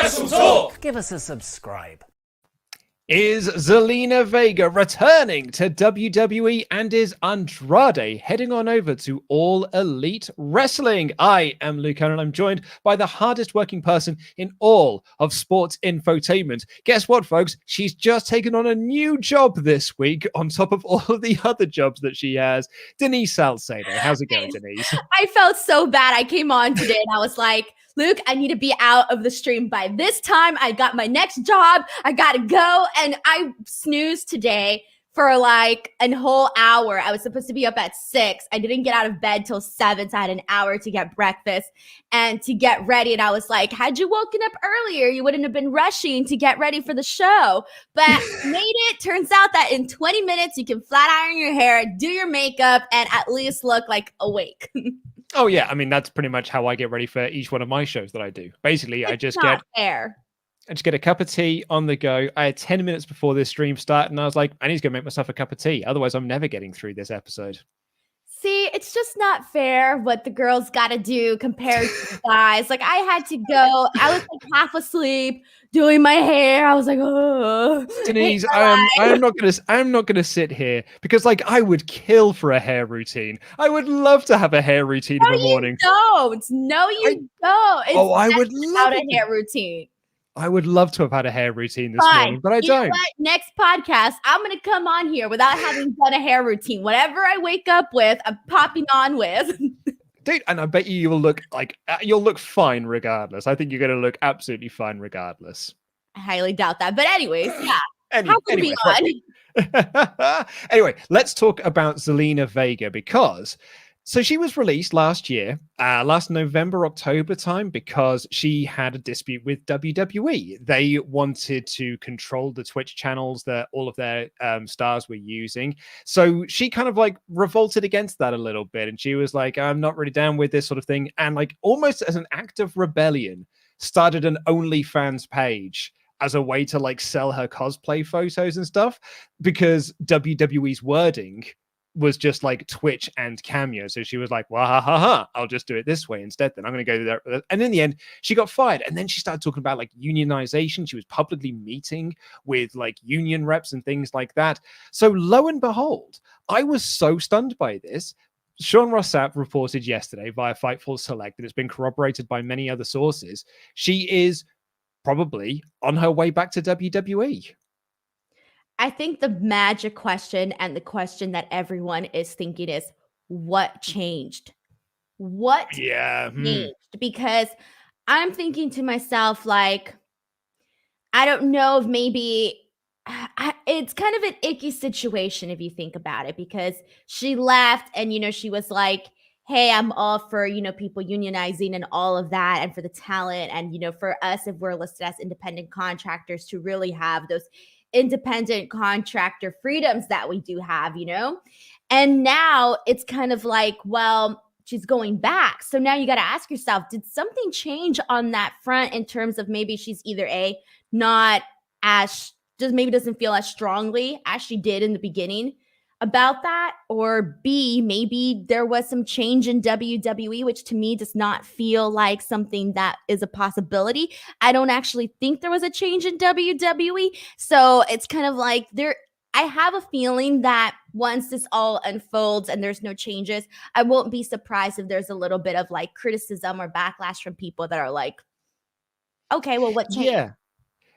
WrestleTalk. Give us a subscribe. Is Zelina Vega returning to WWE, and is Andrade heading on over to All Elite Wrestling? I am Luke and I'm joined by the hardest working person in all of sports infotainment. Guess what, folks? She's just taken on a new job this week on top of all of the other jobs that she has. Denise Salcedo. How's it going, Denise? I felt so bad. I came on today and I was like, Luke, I need to be out of the stream by this time. I got my next job. I got to go. And I snoozed today for like a whole hour. I was supposed to be up at 6. I didn't get out of bed till 7. So I had an hour to get breakfast and to get ready. And I was like, had you woken up earlier, you wouldn't have been rushing to get ready for the show. But made it. Turns out that in 20 minutes, you can flat iron your hair, do your makeup, and at least look like awake. Oh, yeah. I mean, that's pretty much how I get ready for each one of my shows that I do. Basically, I just get a cup of tea on the go. I had 10 minutes before this stream started, and I was like, I need to go make myself a cup of tea. Otherwise, I'm never getting through this episode. See, it's just not fair what the girls got to do compared to the guys. Like, I had to go. I was like half asleep doing my hair. I was like, oh. Denise, I'm not gonna sit here because like I would kill for a hair routine. I would love to have a hair routine in the morning. No, you don't. It's I would love a hair routine. I would love to have had a hair routine this morning, but I don't. Next podcast, I'm going to come on here without having done a hair routine. Whatever I wake up with, I'm popping on with. Dude, and I bet you will look like you'll look fine regardless. I think you're going to look absolutely fine regardless. I highly doubt that. But anyways, yeah. Anyway, let's talk about Zelina Vega because so she was released last year, last November, October time, because she had a dispute with WWE. They wanted to control the Twitch channels that all of their stars were using. So she kind of like revolted against that a little bit. And she was like, I'm not really down with this sort of thing. And like almost as an act of rebellion, started an OnlyFans page as a way to like sell her cosplay photos and stuff, because WWE's wording was just like Twitch and Cameo. So she was like, well, I'll just do it this way instead. Then I'm going to go there. And in the end, she got fired. And then she started talking about like unionization. She was publicly meeting with like union reps and things like that. So lo and behold, I was so stunned by this. Sean Ross Sapp reported yesterday via Fightful Select, and it's been corroborated by many other sources. She is probably on her way back to WWE. I think the magic question and the question that everyone is thinking is, what changed? What changed? Because I'm thinking to myself, like, I don't know if maybe it's kind of an icky situation if you think about it, because she left and, you know, she was like, hey, I'm all for, you know, people unionizing and all of that, and for the talent, and, you know, for us, if we're listed as independent contractors, to really have those independent contractor freedoms that we do have, you know? And now it's kind of like, well, she's going back. So now you got to ask yourself, did something change on that front in terms of maybe she's either A, not as, just maybe doesn't feel as strongly as she did in the beginning about that, or B, maybe there was some change in WWE, which to me does not feel like something that is a possibility. I don't actually think there was a change in WWE. So it's kind of like I have a feeling that once this all unfolds and there's no changes, I won't be surprised if there's a little bit of like criticism or backlash from people that are like, okay, well, what changed? Yeah.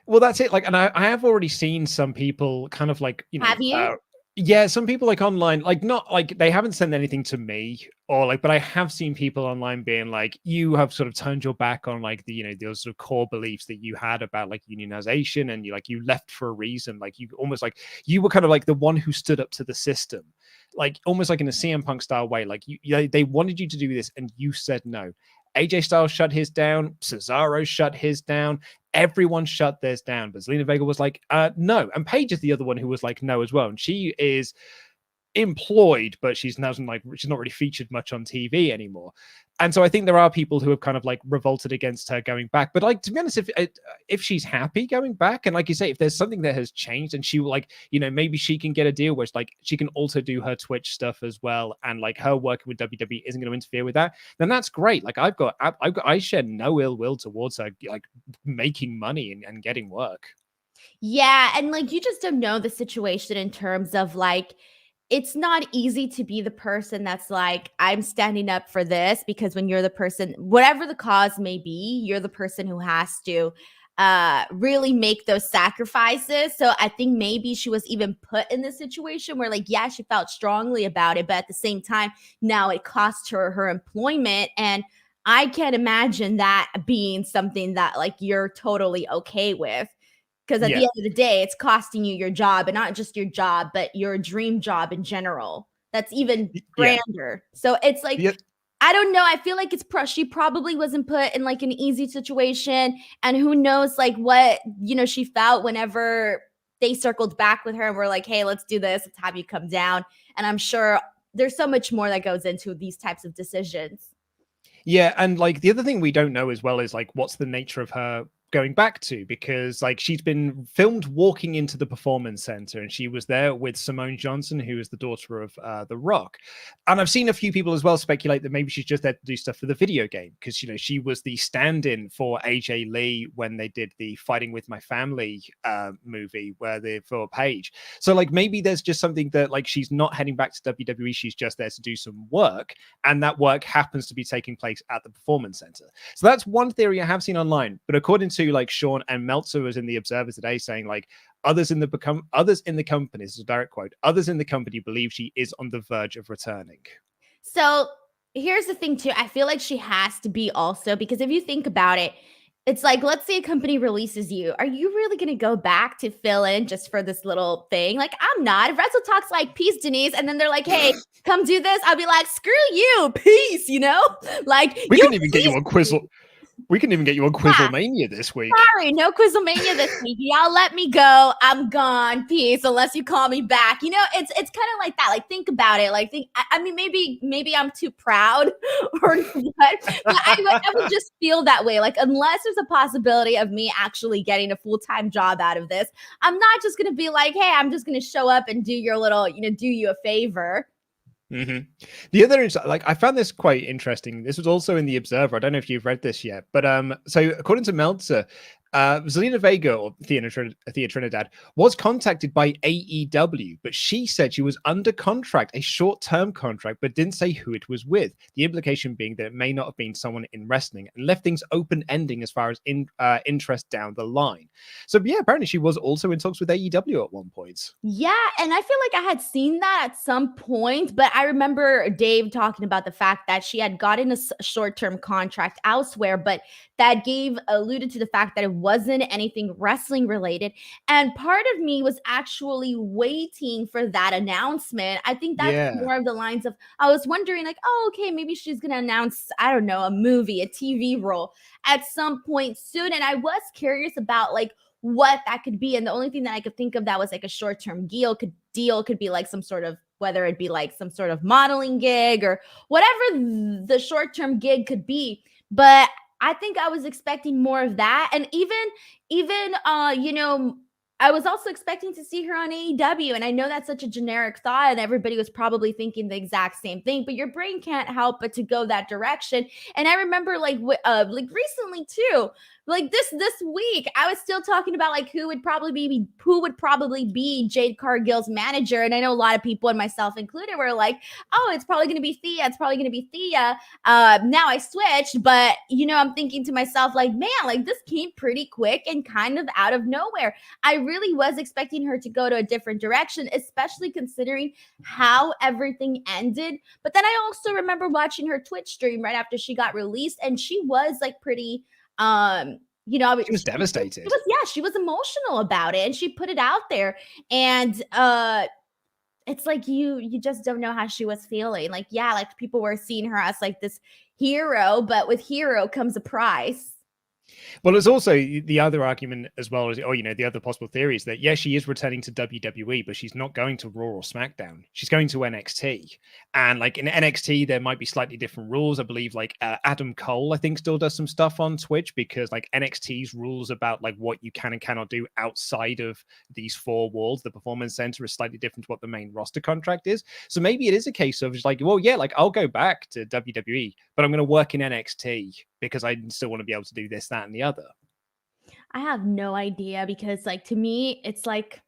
Well, that's it. Like, and I have already seen some people kind of like, you know, have you? Yeah, some people like online, like not like they haven't sent anything to me or like, but I have seen people online being like, you have sort of turned your back on like the, you know, those sort of core beliefs that you had about like unionization, and you left for a reason. Like you almost like you were kind of like the one who stood up to the system, like almost like in a CM Punk style way. Like they wanted you to do this and you said no. AJ Styles shut his down. Cesaro shut his down. Everyone shut theirs down. But Zelina Vega was like, no. And Paige is the other one who was like, no as well. And she is employed, but she's not really featured much on TV anymore. And so I think there are people who have kind of like revolted against her going back. But like, to be honest, if she's happy going back, and like you say, if there's something that has changed and she will like, maybe she can get a deal where like she can also do her Twitch stuff as well, and like her working with WWE isn't going to interfere with that, then that's great. Like I share no ill will towards her like making money and getting work. Yeah, and like you just don't know the situation in terms of like it's not easy to be the person that's like, I'm standing up for this, because when you're the person, whatever the cause may be, you're the person who has to really make those sacrifices. So I think maybe she was even put in this situation where like, yeah, she felt strongly about it, but at the same time, now it cost her employment. And I can't imagine that being something that like you're totally okay with. Because at the end of the day, it's costing you your job, and not just your job, but your dream job in general. That's even grander. So it's like, I don't know. I feel like she probably wasn't put in like an easy situation, and who knows like what, she felt whenever they circled back with her and were like, hey, let's do this. Let's have you come down. And I'm sure there's so much more that goes into these types of decisions. Yeah. And like the other thing we don't know as well is like, what's the nature of her going back to, because like she's been filmed walking into the performance center, and she was there with Simone Johnson, who is the daughter of The Rock. And I've seen a few people as well speculate that maybe she's just there to do stuff for the video game, because she was the stand-in for AJ Lee when they did the Fighting With My Family movie for Paige. So like maybe there's just something that like she's not heading back to WWE, she's just there to do some work, and that work happens to be taking place at the performance center. So that's one theory I have seen online, but according to like Sean, and Meltzer was in the Observer today saying like others in the company, this is a direct quote, others in the company believe she is on the verge of returning. So here's the thing too. I feel like she has to be also, because if you think about it, it's like, let's say a company releases you. Are you really going to go back to fill in just for this little thing? Like, I'm not. If WrestleTalk's like, peace, Denise, and then they're like, hey, come do this, I'll be like, screw you, peace, Like, we couldn't even get you on Quizzle. We couldn't even get you on Quizzlemania this week. Sorry, no Quizzlemania this week. Y'all let me go. I'm gone. Peace. Unless you call me back. It's kind of like that. Like, think about it. Like, I mean, maybe I'm too proud or what. But I would just feel that way. Like, unless there's a possibility of me actually getting a full-time job out of this, I'm not just gonna be like, hey, I'm just gonna show up and do your little, do you a favor. Mm-hmm. The other is like, I found this quite interesting. This was also in the Observer. I don't know if you've read this yet, but so according to Meltzer, Zelina Vega, or Thea Trinidad, was contacted by AEW, but she said she was under contract, a short-term contract, but didn't say who it was with. The implication being that it may not have been someone in wrestling, and left things open-ending as far as interest down the line. So yeah, apparently she was also in talks with AEW at one point. Yeah, and I feel like I had seen that at some point, but I remember Dave talking about the fact that she had gotten a short-term contract elsewhere, but that alluded to the fact that it wasn't anything wrestling related. And part of me was actually waiting for that announcement. I think that's more of the lines of, I was wondering like, oh, okay, maybe she's going to announce, I don't know, a movie, a TV role at some point soon. And I was curious about like what that could be. And the only thing that I could think of that was like a short-term deal could be like some sort of, whether it be like some sort of modeling gig or whatever the short-term gig could be. But I think I was expecting more of that. And even I was also expecting to see her on AEW. And I know that's such a generic thought, and everybody was probably thinking the exact same thing, but your brain can't help but to go that direction. And I remember like recently too, like this week, I was still talking about like who would probably be Jade Cargill's manager. And I know a lot of people, and myself included, were like, oh, it's probably going to be Thea. Now I switched, but I'm thinking to myself like, man, like this came pretty quick and kind of out of nowhere. I really was expecting her to go to a different direction, especially considering how everything ended. But then I also remember watching her Twitch stream right after she got released, and she was like pretty she was devastated. She was emotional about it, and she put it out there. And it's like you just don't know how she was feeling. Like, yeah, like people were seeing her as like this hero, but with hero comes a price. Well, there's also the other argument as well, or the other possible theory is that she is returning to WWE, but she's not going to Raw or SmackDown. She's going to NXT, and like in NXT, there might be slightly different rules. I believe like Adam Cole, I think, still does some stuff on Twitch because like NXT's rules about like what you can and cannot do outside of these four walls, the Performance Center, is slightly different to what the main roster contract is. So maybe it is a case of just like, well, yeah, like I'll go back to WWE, but I'm going to work in NXT because I still want to be able to do this, that, and the other. I have no idea because, like, to me, it's like,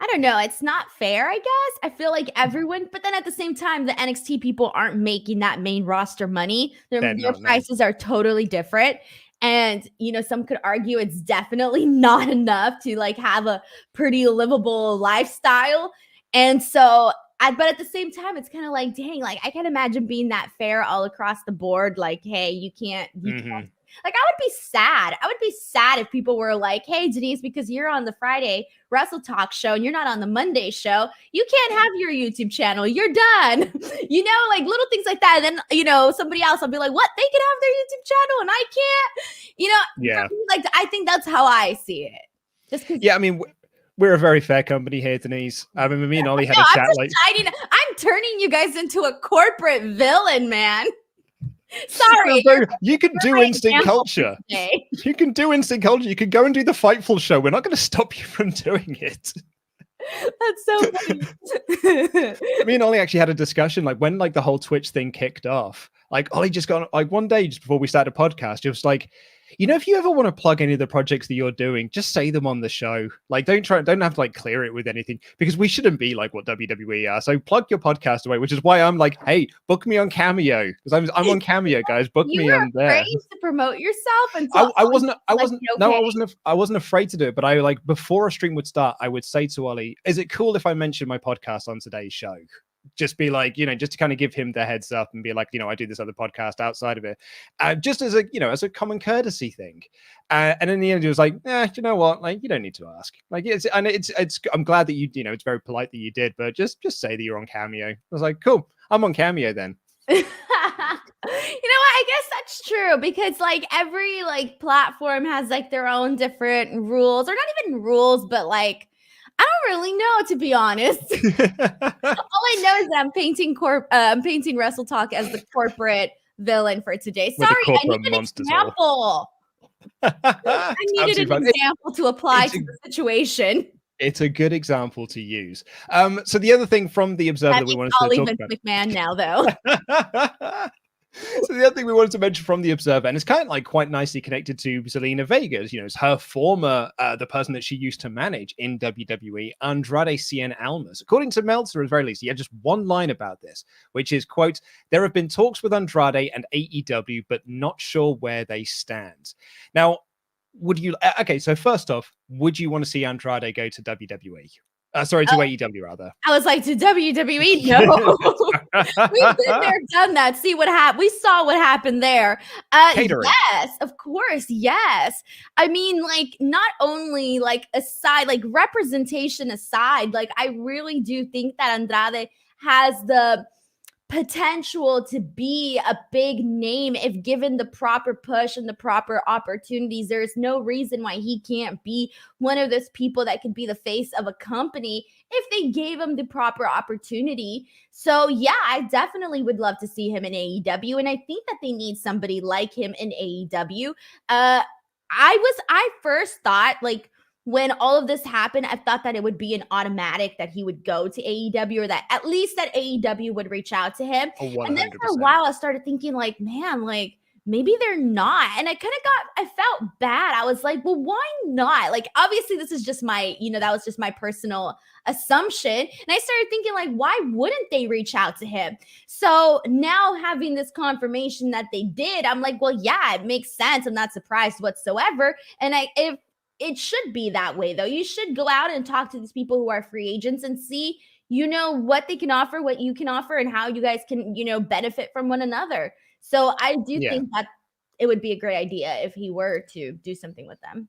I don't know. It's not fair, I guess. I feel like everyone, but then at the same time, the NXT people aren't making that main roster money. Their prices are totally different. And, some could argue it's definitely not enough to like have a pretty livable lifestyle. And so, but at the same time, it's kind of like, dang, like I can't imagine being that fair all across the board. Like, hey, you can't. Like, I would be sad. I would be sad if people were like, hey, Denise, because you're on the Friday WrestleTalk show and you're not on the Monday show, you can't have your YouTube channel. You're done. Like little things like that. And then, somebody else will be like, what? They can have their YouTube channel and I can't? Yeah. Like, I think that's how I see it. Just because. Yeah, I mean, we're a very fair company here, Denise. I mean, me and Ollie had a chat. I'm turning you guys into a corporate villain, man. Sorry. You can do instant culture. You can do instant culture. You can go and do the Fightful show. We're not going to stop you from doing it. That's so funny. Me and Ollie actually had a discussion, like when like the whole Twitch thing kicked off. Like Ollie just got like one day just before we started a podcast, it was like, if you ever want to plug any of the projects that you're doing, just say them on the show. Like, don't have to like clear it with anything because we shouldn't be like what WWE are. So plug your podcast away, which is why I'm like, hey, book me on Cameo because I'm on Cameo, guys. Book me on there. To promote yourself, and I wasn't afraid to do it, but I like before a stream would start, I would say to Ollie, "Is it cool if I mention my podcast on today's show?" Just be like, just to kind of give him the heads up and be like, I do this other podcast outside of it, just as a common courtesy thing. And in the end, he was like, you know what? Like, you don't need to ask. Like, I'm glad that you, it's very polite that you did, but just say that you're on Cameo. I was like, cool, I'm on Cameo then. You know what? I guess that's true because like every like platform has like their own different rules, or not even rules, but like, I don't really know, to be honest. All I know is that I'm painting WrestleTalk as the corporate villain for today. Sorry, I need an example. I needed an example to apply to the situation. It's a good example to use. So the other thing from the Observer that we wanted to talk about. McMahon now, though. So the other thing we wanted to mention from the Observer, and it's kind of like quite nicely connected to Zelina Vega, it's her former, the person that she used to manage in WWE, Andrade Cien Almas. According to Meltzer, at the very least, he had just one line about this, which is, quote, "There have been talks with Andrade and AEW, but not sure where they stand." Now, so first off, would you want to see Andrade go to WWE? To AEW, rather. I was like, to WWE? No. We've been there, done that. See what happened. We saw what happened there. Yes, of course. Yes. I mean, like, not only like aside, like representation aside, like I really do think that Andrade has the potential to be a big name if given the proper push and the proper opportunities. There's no reason why he can't be one of those people that could be the face of a company if they gave him the proper opportunity. So yeah, I definitely would love to see him in AEW, and I think that they need somebody like him in AEW. I first thought, like, when all of this happened, I thought that it would be an automatic that he would go to AEW, or that at least that AEW would reach out to him. 100%. And then for a while, I started thinking like, man, like maybe they're not. And I felt bad. I was like, well, why not? Like, obviously this is just my, that was just my personal assumption. And I started thinking like, why wouldn't they reach out to him? So now having this confirmation that they did, I'm like, well, yeah, it makes sense. I'm not surprised whatsoever. And if it should be that way, though. You should go out and talk to these people who are free agents and see, what they can offer, what you can offer, and how you guys can, benefit from one another. So I do think that it would be a great idea if he were to do something with them.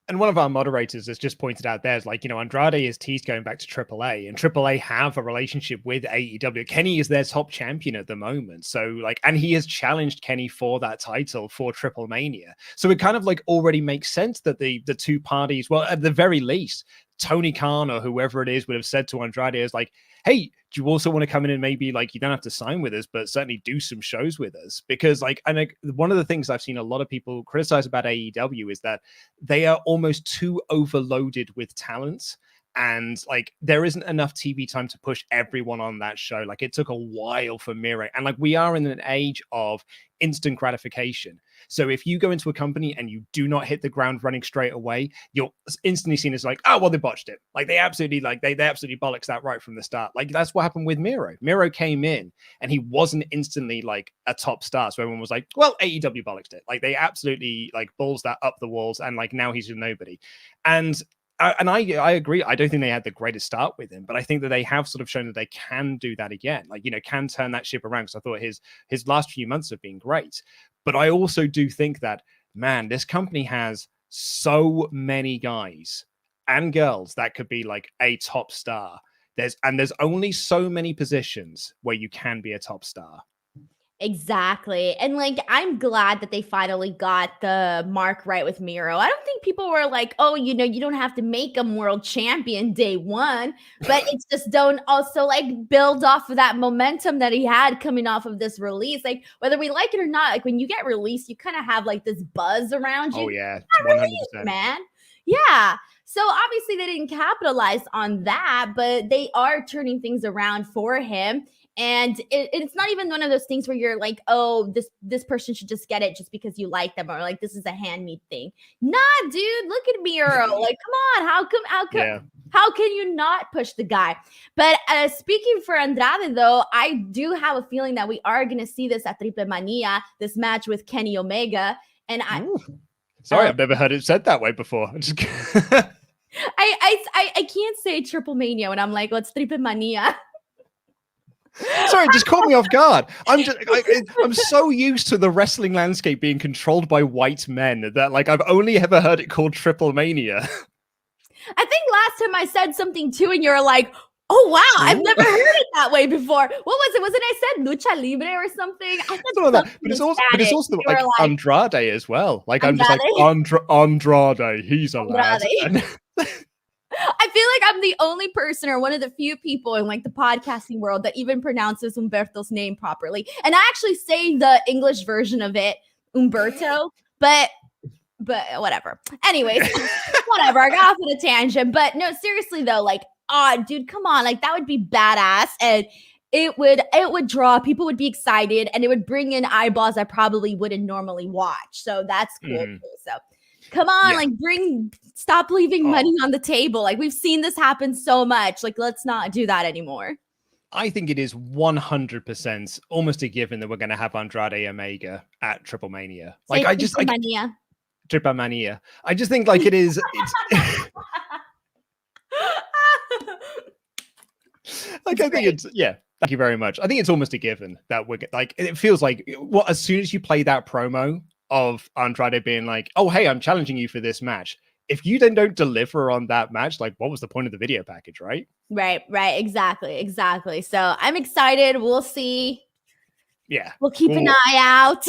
And one of our moderators has just pointed out there's like, Andrade is teased going back to AAA, and AAA have a relationship with AEW. Kenny is their top champion at the moment. So and he has challenged Kenny for that title for Triple Mania. So it kind of already makes sense that the two parties, well, at the very least, Tony Khan or whoever it is would have said to Andrade is hey, do you also want to come in and maybe you don't have to sign with us, but certainly do some shows with us? Because one of the things I've seen a lot of people criticize about AEW is that they are almost too overloaded with talent. And there isn't enough TV time to push everyone on that show. It took a while for Miro. And we are in an age of instant gratification. So if you go into a company and you do not hit the ground running straight away, you're instantly seen as oh, well, they botched it. They absolutely they absolutely bollocks that right from the start. That's what happened with Miro. Miro came in and he wasn't instantly a top star. So everyone was well, AEW bollocked it. They absolutely balls that up the walls. And now he's a nobody. And I agree. I don't think they had the greatest start with him, but I think that they have sort of shown that they can do that again. Can turn that ship around. Because I thought his last few months have been great. But I also do think that, man, this company has so many guys and girls that could be a top star. There's only so many positions where you can be a top star. Exactly. And I'm glad that they finally got the mark right with Miro. I don't think people were oh, you don't have to make him world champion day one, but it's just don't also build off of that momentum that he had coming off of this release. Whether we like it or not, when you get released, you kind of have this buzz around you. Oh yeah, 100%. Released, man. Yeah. So obviously they didn't capitalize on that, but they are turning things around for him. And it's not even one of those things where you're oh, this person should just get it just because you like them, or this is a handmade thing. Nah, dude, look at Miro. Come on, how can you not push the guy? But speaking for Andrade, though, I do have a feeling that we are going to see this at Triple Mania, this match with Kenny Omega. And sorry, I've never heard it said that way before. I can't say Triple Mania when I'm it's Triple Mania. Sorry, it just caught me off guard. I'm so used to the wrestling landscape being controlled by white men that I've only ever heard it called Triple Mania. I think last time I said something too, and you're oh wow, I've never heard it that way before. What was it? Wasn't I said lucha libre or something? I said that. But it's also Andrade as well. I'm just Andrade. He's a lad. I feel I'm the only person or one of the few people in the podcasting world that even pronounces Umberto's name properly. And I actually say the English version of it, Umberto, but whatever. Anyways, whatever. I got off on a tangent. But no, seriously though, dude, come on. That would be badass. And it would draw, people would be excited, and it would bring in eyeballs I probably wouldn't normally watch. So that's cool too. So come on, stop leaving money on the table. We've seen this happen so much. Let's not do that anymore. I think it is 100% almost a given that we're going to have Andrade Omega at Triple Mania. Triple Mania. I just think it is. I think it's Thank you very much. I think it's almost a given that we're it feels as soon as you play that promo of Andrade being oh, hey, I'm challenging you for this match. If you then don't deliver on that match, what was the point of the video package, right? Right. Exactly. So I'm excited. We'll see. Yeah. We'll keep an eye out.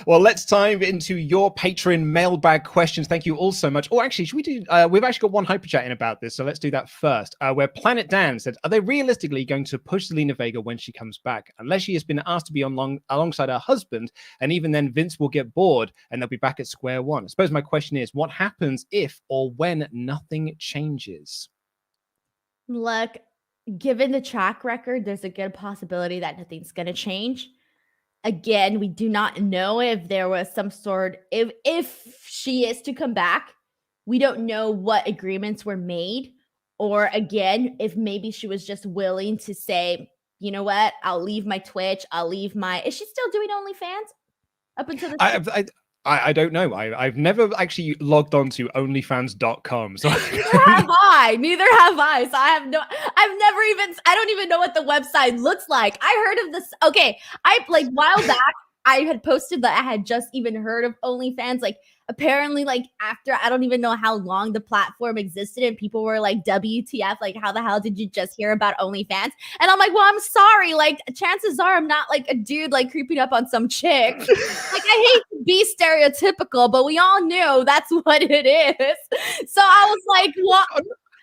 Well, let's dive into your Patreon mailbag questions. Thank you all so much. Oh, actually, should we do? We've actually got one hyper chat in about this, so let's do that first. Where Planet Dan said, "Are they realistically going to push Zelina Vega when she comes back? Unless she has been asked to be alongside her husband, and even then, Vince will get bored and they'll be back at square one." I suppose my question is, what happens if or when nothing changes? Look, given the track record, there's a good possibility that nothing's going to change. Again, we do not know if there was some sort, if she is to come back, we don't know what agreements were made, or again, if maybe she was just willing to say, you know what, I'll leave my Twitch, is she still doing OnlyFans up until this? I don't know. I've never actually logged on to onlyfans.com. So Neither have I. So I don't even know what the website looks like. I heard of this. Okay. While back, I had posted that I had just even heard of OnlyFans. apparently, like, after I don't even know how long the platform existed, and people were like, WTF, like, how the hell did you just hear about OnlyFans? And I'm like, well, I'm sorry. Like, chances are I'm not like a dude like creeping up on some chick. Like, I hate to be stereotypical, but we all knew that's what it is. So I was like, what?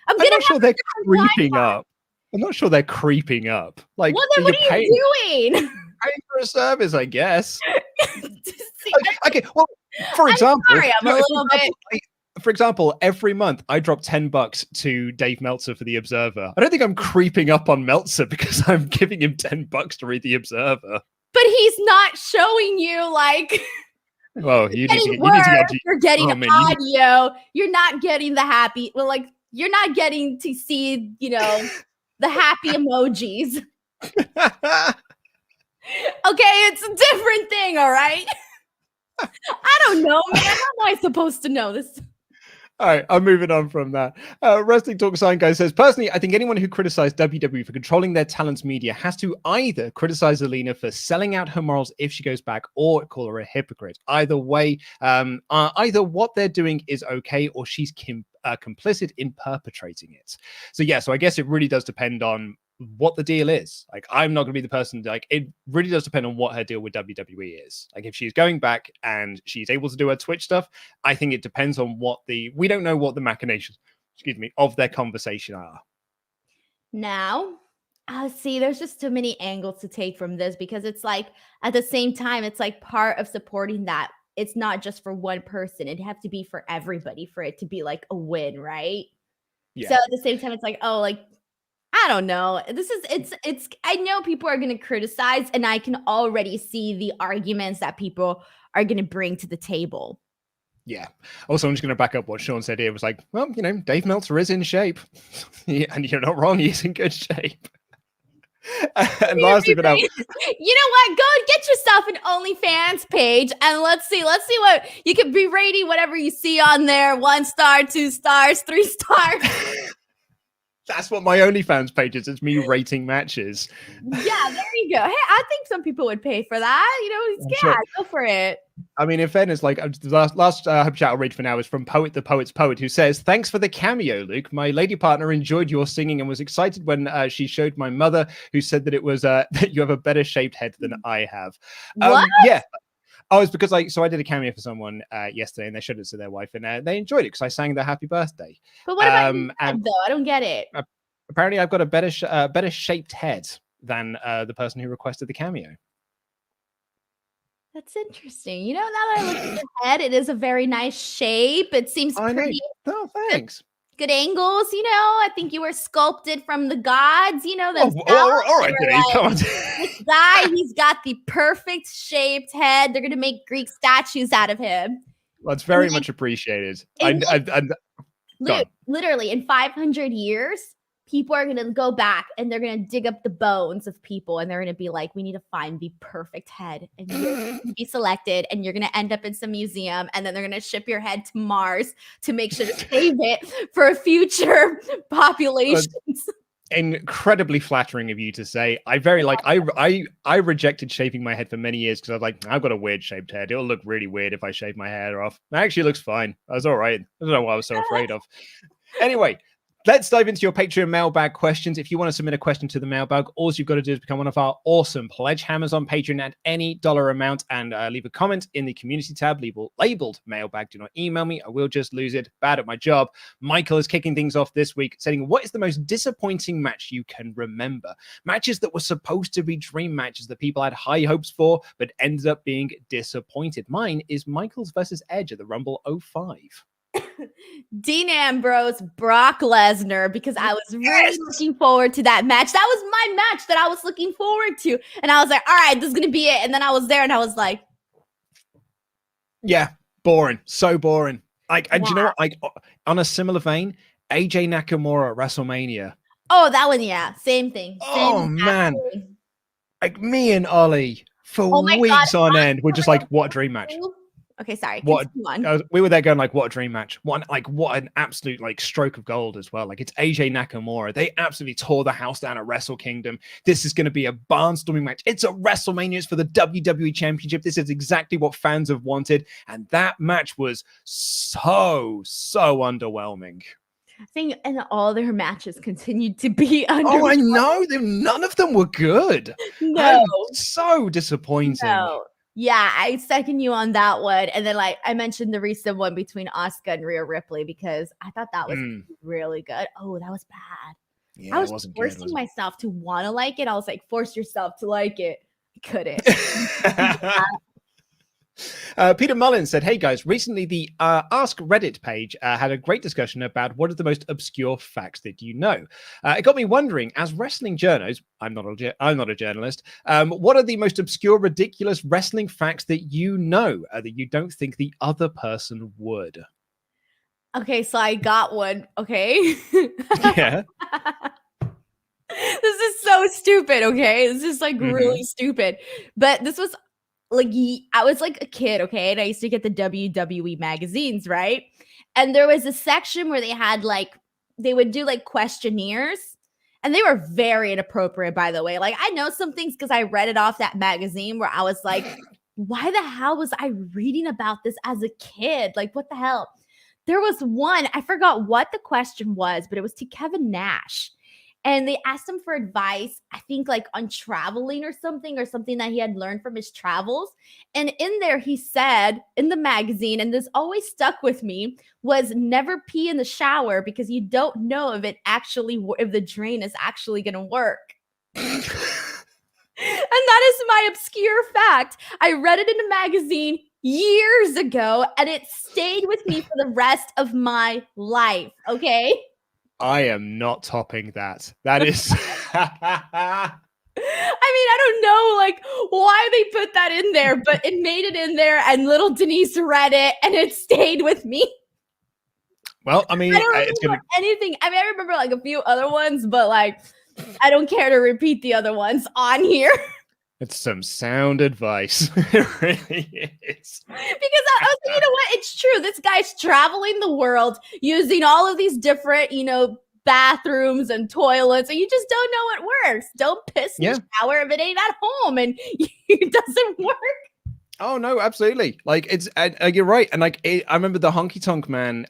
I'm not sure they're creeping up. I'm not sure they're creeping up. Like, well, then what are you doing? Paying for a service, I guess. Okay, well, for example, I'm a little bit. For example, every month I drop $10 to Dave Meltzer for The Observer. I don't think I'm creeping up on Meltzer because I'm giving him $10 to read The Observer. But he's not showing you like. Well, you need to get you're getting audio. You're not getting the happy. Well, like you're not getting to see, you know, the happy emojis. Okay, it's a different thing, all right? I don't know, man. How am I supposed to know this? All right, I'm moving on from that. Wrestling Talk Sign Guy says, personally, I think anyone who criticized WWE for controlling their talent's media has to either criticize Zelina for selling out her morals if she goes back or call her a hypocrite. Either way, either what they're doing is okay or she's complicit in perpetrating it. So I guess it really does depend on what the deal is. Like, I'm not going to be the person, like, it really does depend on what her deal with WWE is. Like, if she's going back and she's able to do her Twitch stuff, I think it depends on we don't know what the machinations, of their conversation are. Now, see, there's just too many angles to take from this, because it's like, at the same time, it's like part of supporting that. It's not just for one person. It'd have to be for everybody for it to be like a win, right? Yeah. So at the same time, it's like, oh, like, I don't know. It's I know people are going to criticize, and I can already see the arguments that people are going to bring to the table. Yeah. Also, I'm just going to back up what Sean said here. It was like, well, you know, Dave Meltzer is in shape. And you're not wrong. He's in good shape. And lastly, but you know what? Go get yourself an OnlyFans page, and let's see what you can be rating whatever you see on there. 1 star, 2 stars, 3 stars. That's what my OnlyFans page is. It's me rating matches. Yeah, there you go. Hey, I think some people would pay for that. You know, yeah, sure. Go for it. I mean, in fairness, like the last chat I'll read for now is from Poet the Poet's Poet, who says, thanks for the cameo, Luke. My lady partner enjoyed your singing and was excited when she showed my mother, who said that it was that you have a better shaped head than I have. What? Yeah. Oh, it's because I did a cameo for someone yesterday, and they showed it to their wife, and they enjoyed it because I sang their happy birthday. But what about your head, though? I don't get it. Apparently, I've got a better shaped head than the person who requested the cameo. That's interesting. You know, now that I look at your head, it is a very nice shape. It seems pretty. Oh, thanks. Good angles, you know. I think you were sculpted from the gods, you know. All right, Denise, come on. This guy, he's got the perfect shaped head. They're gonna make Greek statues out of him. Well, it's very much appreciated. Literally, in 500 years, people are gonna go back and they're gonna dig up the bones of people, and they're gonna be like, we need to find the perfect head, and you're gonna be selected, and you're gonna end up in some museum, and then they're gonna ship your head to Mars to make sure to save it for future populations. Incredibly flattering of you to say. I rejected shaving my head for many years because I was like, I've got a weird shaped head. It'll look really weird if I shave my hair off. It actually looks fine. I was all right. I don't know what I was so afraid of. Anyway, let's dive into your Patreon mailbag questions. If you want to submit a question to the mailbag, all you've got to do is become one of our awesome pledge hammers on Patreon at any dollar amount, and leave a comment in the community tab labeled mailbag. Do not email me. I will just lose it. Bad at my job. Michael is kicking things off this week, saying, what is the most disappointing match you can remember? Matches that were supposed to be dream matches that people had high hopes for, but ended up being disappointed. Mine is Michaels versus Edge at the Rumble 05. Dean Ambrose, Brock Lesnar, because I was really looking forward to that match. That was my match that I was looking forward to. And I was like, all right, this is going to be it. And then I was there and I was like, yeah, boring. So boring. And you know what? Like, on a similar vein, AJ Nakamura at WrestleMania. Oh, that one. Yeah. Same thing. Man. Like, me and Ollie for weeks on end, we're just like, what a dream match. Okay, sorry. What Continue on. we were there going like, what a dream match! What an absolute like stroke of gold as well. Like it's AJ Nakamura. They absolutely tore the house down at Wrestle Kingdom. This is going to be a barnstorming match. It's a WrestleMania. It's for the WWE Championship. This is exactly what fans have wanted, and that match was so underwhelming. I think, and all their matches continued to be under. Oh, I know. None of them were good. No, so disappointing. No. Yeah, I second you on that one. And then, like, I mentioned the recent one between Asuka and Rhea Ripley because I thought that was really good. Oh, that was bad. Yeah, I was forcing myself to want to like it. I was like, force yourself to like it. I couldn't. Peter Mullins said, hey guys, recently the Ask Reddit page had a great discussion about what are the most obscure facts that you know. It got me wondering, as wrestling journalists, I'm not a journalist, what are the most obscure, ridiculous wrestling facts that you know that you don't think the other person would? Okay, so I got one. Okay. Yeah. This is so stupid. Okay. This is like really stupid. But this was like, I was like a kid, okay, and I used to get the WWE magazines, right? And there was a section where they would do like questionnaires, and they were very inappropriate, by the way. Like, I know some things because I read it off that magazine where I was like, why the hell was I reading about this as a kid? Like, what the hell? There was one, I forgot what the question was, but it was to Kevin Nash. And they asked him for advice, I think like on traveling or something that he had learned from his travels. And in there, he said in the magazine, and this always stuck with me, was never pee in the shower because you don't know if the drain is actually going to work. And that is my obscure fact. I read it in a magazine years ago, and it stayed with me for the rest of my life. Okay. I am not topping that. That is. I don't know like why they put that in there, but it made it in there, and little Denise read it, and it stayed with me. Well, I mean, I don't remember anything. I mean, I remember like a few other ones, but like I don't care to repeat the other ones on here. It's some sound advice. It really is. Because I was like, you know what? It's true. This guy's traveling the world using all of these different, bathrooms and toilets, and you just don't know what works. Don't piss in the shower if it ain't at home and it doesn't work. Oh, no, absolutely. Like, you're right. And like, I remember the Honky Tonk Man,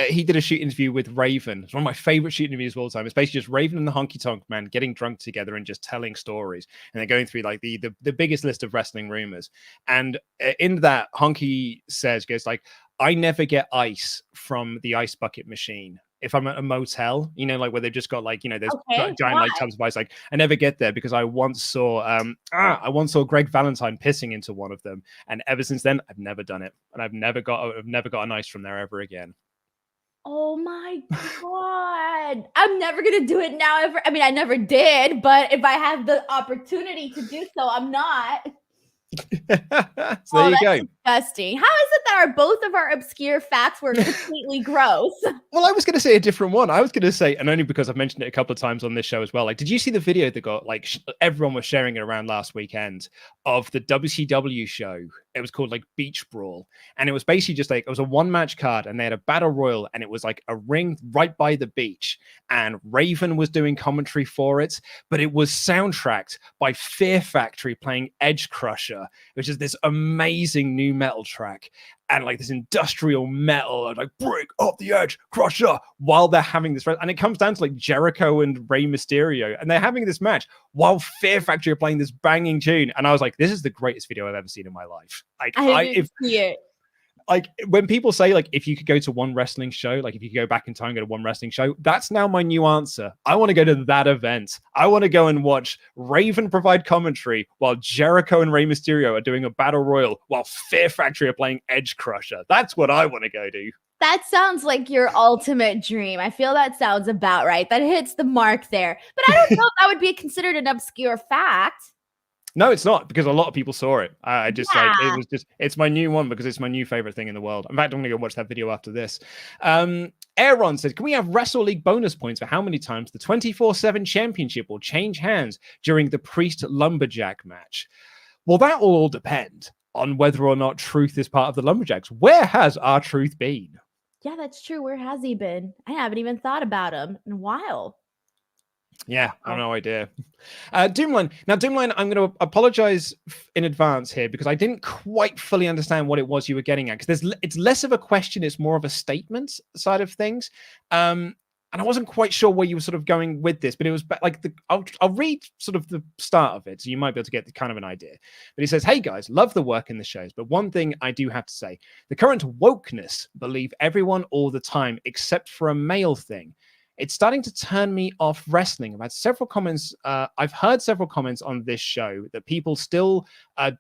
he did a shoot interview with Raven. It's one of my favorite shoot interviews of all time. It's basically just Raven and the Honky Tonk Man getting drunk together and just telling stories. And they're going through like the biggest list of wrestling rumors. And in that, Honky goes like, I never get ice from the ice bucket machine. If I'm at a motel, like where they've just got like, there's giant like tubs of ice. Like, I never get there because I once saw Greg Valentine pissing into one of them. And ever since then, I've never done it. And I've never got an ice from there ever again. Oh my God. I'm never going to do it now ever. I mean, I never did, but if I have the opportunity to do so, I'm not. So there you go. Disgusting. How is it that both of our obscure facts were completely gross? Well, I was going to say a different one. I was going to say, and only because I've mentioned it a couple of times on this show as well. Like, did you see the video that got like everyone was sharing it around last weekend of the WCW show? It was called like Beach Brawl, and it was basically just like it was a one-match card, and they had a battle royal, and it was like a ring right by the beach, and Raven was doing commentary for it, but it was soundtracked by Fear Factory playing Edge Crusher, which is this amazing new metal track, and like this industrial metal, and like break up the Edge Crusher while they're having this, and it comes down to like Jericho and Rey Mysterio, and they're having this match while Fear Factory are playing this banging tune, and I was like, this is the greatest video I've ever seen in my life. Like, I didn't see it. Like when people say like if you could go to one wrestling show, like if you could go back in time, go to one wrestling show, that's now my new answer. I want to go to that event. I want to go and watch Raven provide commentary while Jericho and Rey Mysterio are doing a battle royal while Fear Factory are playing Edge Crusher. That's what I want to go do. That sounds like your ultimate dream. I feel that sounds about right. That hits the mark there. But I don't know if that would be considered an obscure fact. No, it's not, because a lot of people saw it. It's my new one because it's my new favorite thing in the world. In fact, I'm going to go watch that video after this. Aaron said, can we have Wrestle League bonus points for how many times the 24/7 championship will change hands during the Priest Lumberjack match? Well, that will all depend. on whether or not Truth is part of the Lumberjacks. Where has R-Truth been? Yeah, that's true. Where has he been? I haven't even thought about him in a while. Yeah, I have no idea. Doomline. Now, Doomline, I'm going to apologize in advance here because I didn't quite fully understand what it was you were getting at. Because it's less of a question, it's more of a statement side of things. And I wasn't quite sure where you were sort of going with this, but it was like I'll read sort of the start of it, so you might be able to get kind of an idea. But he says, "Hey guys, love the work in the shows, but one thing I do have to say: the current wokeness believe everyone all the time, except for a male thing. It's starting to turn me off wrestling." I've had several comments. I've heard several comments on this show that people still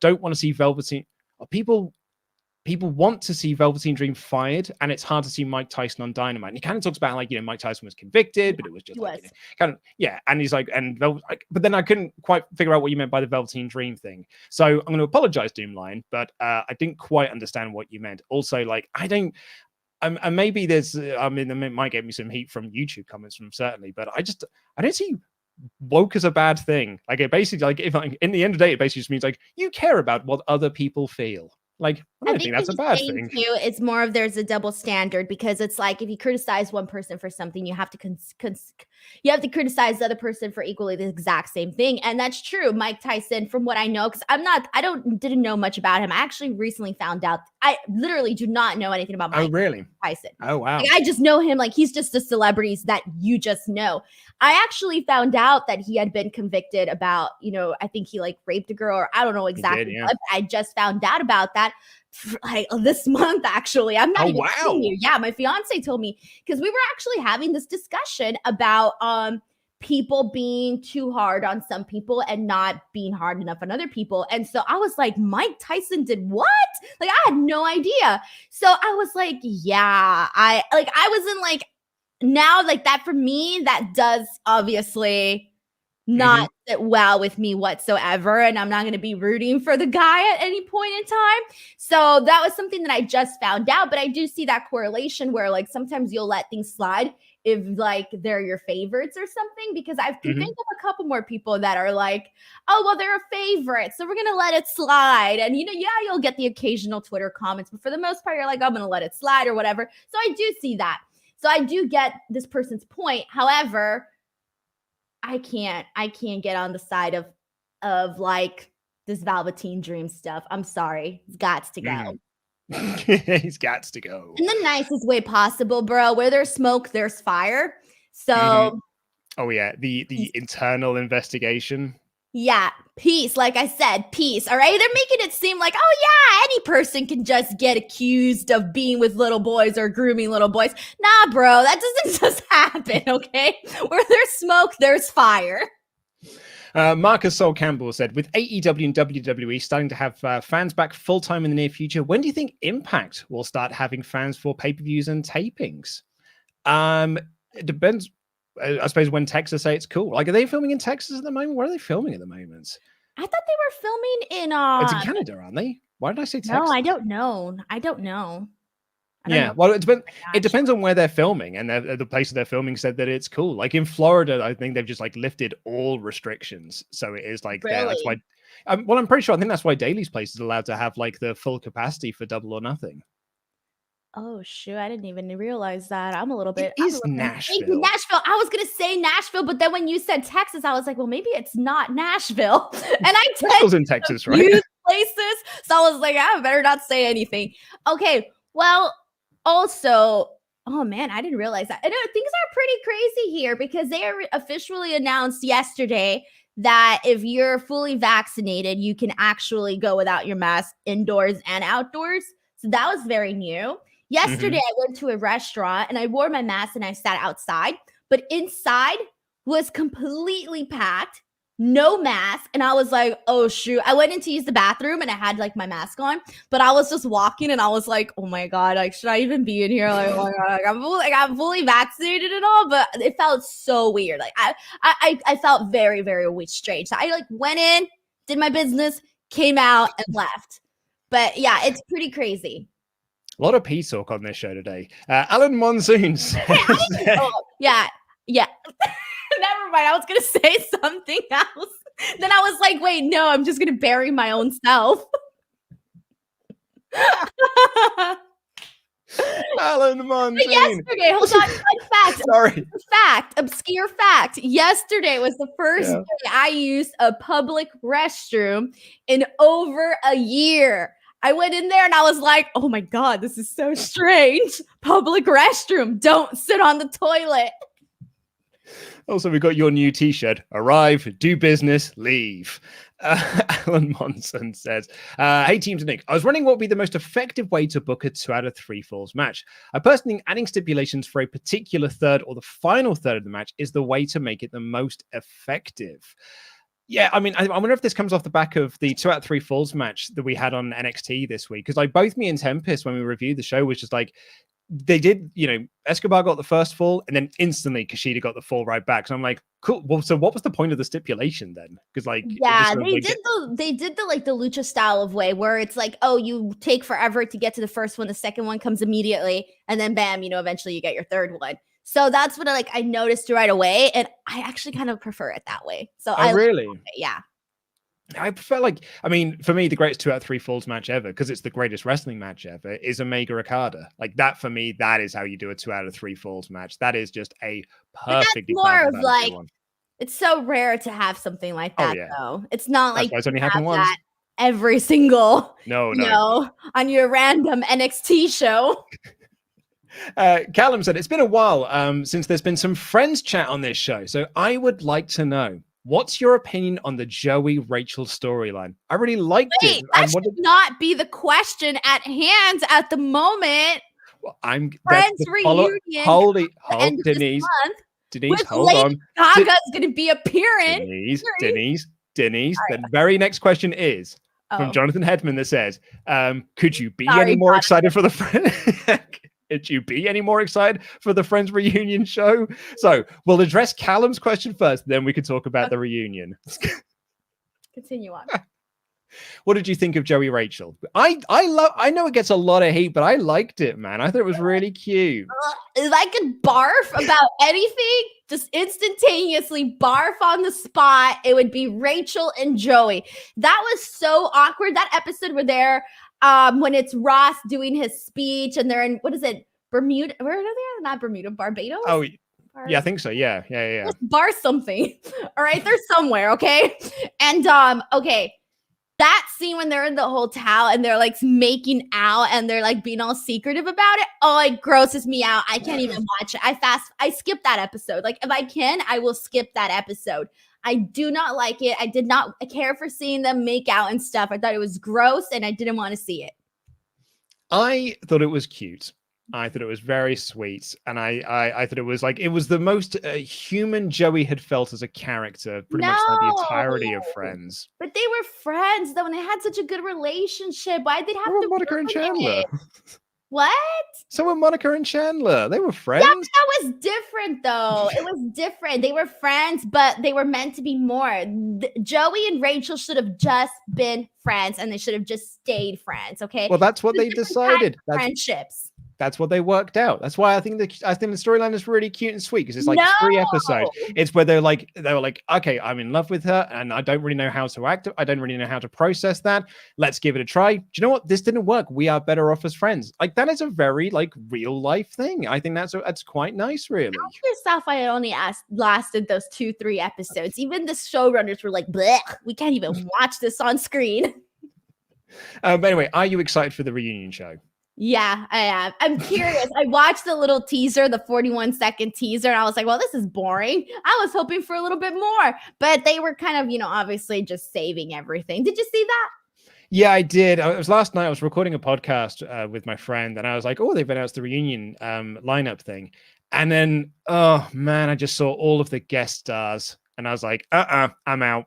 don't want to see Velveteen. Or people want to see Velveteen Dream fired, and it's hard to see Mike Tyson on Dynamite. And he kind of talks about Mike Tyson was convicted, but it was just kind of And he's like, but then I couldn't quite figure out what you meant by the Velveteen Dream thing. So I'm going to apologize, Doomline, but I didn't quite understand what you meant. Also, I don't. And maybe there's, it might get me some heat from YouTube comments from certainly, but I don't see woke as a bad thing. It basically, if in the end of the day, it basically just means you care about what other people feel. I don't think that's a bad thing. Too, it's more of there's a double standard because it's like if you criticize one person for something, you have to criticize the other person for equally the exact same thing, and that's true. Mike Tyson, from what I know, because didn't know much about him. I actually recently found out. I literally do not know anything about Mike Tyson. Oh wow! I just know him he's just the celebrities that you just know. I actually found out that he had been convicted about, I think he raped a girl, or I don't know exactly. But I just found out about that this month, actually. I'm not even kidding you. Yeah, my fiance told me because we were actually having this discussion about people being too hard on some people and not being hard enough on other people. And so I was like, Mike Tyson did what? I had no idea. So I was like, yeah, I wasn't now that for me, that does obviously not sit well with me whatsoever. And I'm not going to be rooting for the guy at any point in time. So that was something that I just found out. But I do see that correlation where sometimes you'll let things slide if they're your favorites or something, because I can think of a couple more people that are oh, well, they're a favorite, so we're going to let it slide. And, you'll get the occasional Twitter comments, but for the most part, you're I'm going to let it slide or whatever. So I do see that. So I do get this person's point. However, I can't get on the side of this Velveteen Dream stuff. I'm sorry. It's got to go. He's got to go. In the nicest way possible, bro. Where there's smoke, there's fire. So oh yeah, the internal investigation. Yeah, peace. Like I said, peace. All right. They're making it seem oh yeah, any person can just get accused of being with little boys or grooming little boys. Nah, bro, that doesn't just happen. Okay. Where there's smoke, there's fire. Marcus Sol Campbell said, with AEW and WWE starting to have fans back full-time in the near future, when do you think Impact will start having fans for pay-per-views and tapings? It depends. I suppose when Texas say it's cool. Are they filming in Texas at the moment? Where are they filming at the moment? I thought they were filming in it's in Canada, aren't they? Why did I say Texas? No, I don't know. Well, it depends on where they're filming, and the place they're filming said that it's cool. In Florida, I think they've just lifted all restrictions, so it is really? that's why. Well, I'm pretty sure. I think that's why Daly's place is allowed to have the full capacity for Double or Nothing. Oh shoot! I didn't even realize that. I'm a little bit. It is Nashville. Nashville. I was gonna say Nashville, but then when you said Texas, I was like, well, maybe it's not Nashville. And I Nashville's in Texas, right? Places. So I was like, I better not say anything. Okay. Well, also, oh man, I didn't realize that. And things are pretty crazy here because they officially announced yesterday that if you're fully vaccinated, you can actually go without your mask indoors and outdoors. So that was very new. Yesterday, I went to a restaurant and I wore my mask and I sat outside, but inside was completely packed, no mask. And I was like, oh shoot. I went in to use the bathroom and I had my mask on, but I was just walking and I was like, oh my God, should I even be in here? Oh my God, I'm fully vaccinated and all, but it felt so weird. I felt very, very strange. So I went in, did my business, came out and left. But yeah, it's pretty crazy. A lot of peace talk on this show today. Alan Monsoon says... yeah. Never mind. I was going to say something else. Then I was like, wait, no, I'm just going to bury my own self. Alan Montagne. Yesterday, hold on, fun fact. Sorry. Obscure fact. Yesterday was the first day I used a public restroom in over a year. I went in there and I was like, oh my God, this is so strange. Public restroom. Don't sit on the toilet. Also, we've got your new t-shirt. Arrive, do business, leave. Alan Monson says, hey, Team to Nick. I was wondering what would be the most effective way to book a 2 out of 3 falls match. I personally think adding stipulations for a particular third or the final third of the match is the way to make it the most effective. Yeah, I mean, I wonder if this comes off the back of the 2 out of 3 falls match that we had on NXT this week. Because like both me and Tempest, when we reviewed the show, was just like, they did, Escobar got the first fall and then instantly Kushida got the fall right back. So I'm like, cool. Well, so what was the point of the stipulation then? Because like, they did the like the lucha style of way where it's like, oh, you take forever to get to the first one. The second one comes immediately. And then bam, eventually you get your third one. So that's what I noticed right away. And I actually kind of prefer it that way. So really? Yeah. I prefer for me, the greatest 2 out of 3 falls match ever, because it's the greatest wrestling match ever, is Omega Okada. Like that for me, that is how you do a 2 out of 3 falls match. That is just a perfect more of like, it's so rare to have something like that though. It's not like it's only happened once. Every single no on your random NXT show. Callum said, it's been a while since there's been some friends chat on this show. So I would like to know, what's your opinion on the Joey Rachel storyline? I really liked it. That should not be the question at hand at the moment. Well, I'm friends reunion. Hold Denise. Denise, hold on. Gaga's going to be appearing. Denise. Right. The very next question is from Jonathan Hedman that says, could you be any more excited for the friend? Could you be any more excited for the Friends reunion show? So we'll address Callum's question first, then we can talk about the reunion. Continue on. What did you think of Joey Rachel? I know it gets a lot of hate, but I liked it, man. I thought it was really cute. If I could barf about anything, just instantaneously barf on the spot, it would be Rachel and Joey. That was so awkward. That episode where they're when it's Ross doing his speech and they're in, what is it, Bermuda? Where are they? Not Bermuda, Barbados? Oh, yeah, I think so. Yeah. Just bar something. All right, they're somewhere, okay? And okay, that scene when they're in the hotel and they're like making out and they're like being all secretive about it, it grosses me out. I can't even watch it. I skip that episode. Like if I can, I will skip that episode. I do not like it. I did not care for seeing them make out and stuff. I thought it was gross and I didn't want to see it. I thought it was cute. I thought it was very sweet. And I thought it was the most human Joey had felt as a character, pretty much like the entirety of Friends. But they were friends though, and they had such a good relationship. Why'd they have to Monica and Chandler? What? So were Monica and Chandler. They were friends. Yeah, that was different, though. It was different. They were friends, but they were meant to be more. Joey and Rachel should have just been friends, and they should have just stayed friends, okay? Well, that's what they decided. Friendships. That's what they worked out. That's why I think the storyline is really cute and sweet, because it's like 3 episodes. It's where they were like, okay, I'm in love with her and I don't really know how to act. I don't really know how to process that. Let's give it a try. Do you know what? This didn't work. We are better off as friends. Like that is a very like real life thing. I think that's quite nice, really. Ask yourself why it only lasted those 2-3 episodes. Even the showrunners were like, bleh, we can't even watch this on screen. But anyway, are you excited for the reunion show? Yeah, I am. I'm curious. I watched the little teaser, the 41-second teaser, and I was like, well, this is boring. I was hoping for a little bit more, but they were kind of, obviously just saving everything. Did you see that? Yeah, I did. It was last night. I was recording a podcast with my friend, and I was like, oh, they've announced the reunion lineup thing. And then, oh, man, I just saw all of the guest stars, and I was like, I'm out.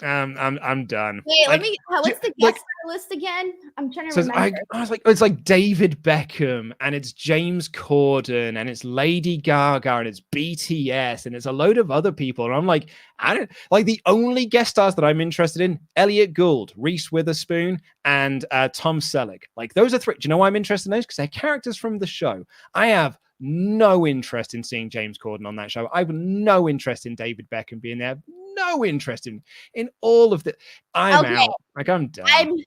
I'm done. Wait, what's the guest list again? I'm trying to remember. I was like, it's like David Beckham and it's James Corden and it's Lady Gaga and it's BTS and it's a load of other people. And I'm like, the only guest stars that I'm interested in, Elliot Gould, Reese Witherspoon, and Tom Selleck. Like those are 3. Do you know why I'm interested in those? Because they're characters from the show. I have no interest in seeing James Corden on that show. I have no interest in David Beckham being there. No interest in all of the. I'm out. Like I'm done.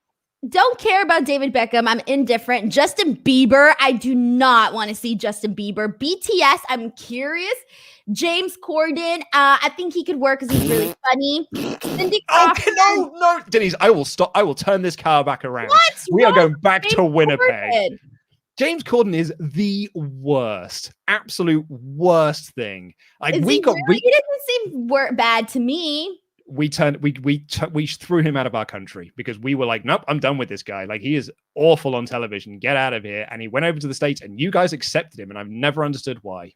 Don't care about David Beckham. I'm indifferent. Justin Bieber. I do not want to see Justin Bieber. BTS. I'm curious. James Corden. I think he could work because he's really funny. Cindy Crawford. No, Denise. I will stop. I will turn this car back around. We are going back to Winnipeg. James Corden is the worst, absolute worst thing. Like he didn't seem bad to me. We threw him out of our country because we were like, nope, I'm done with this guy. Like, he is awful on television. Get out of here. And he went over to the States and you guys accepted him. And I've never understood why.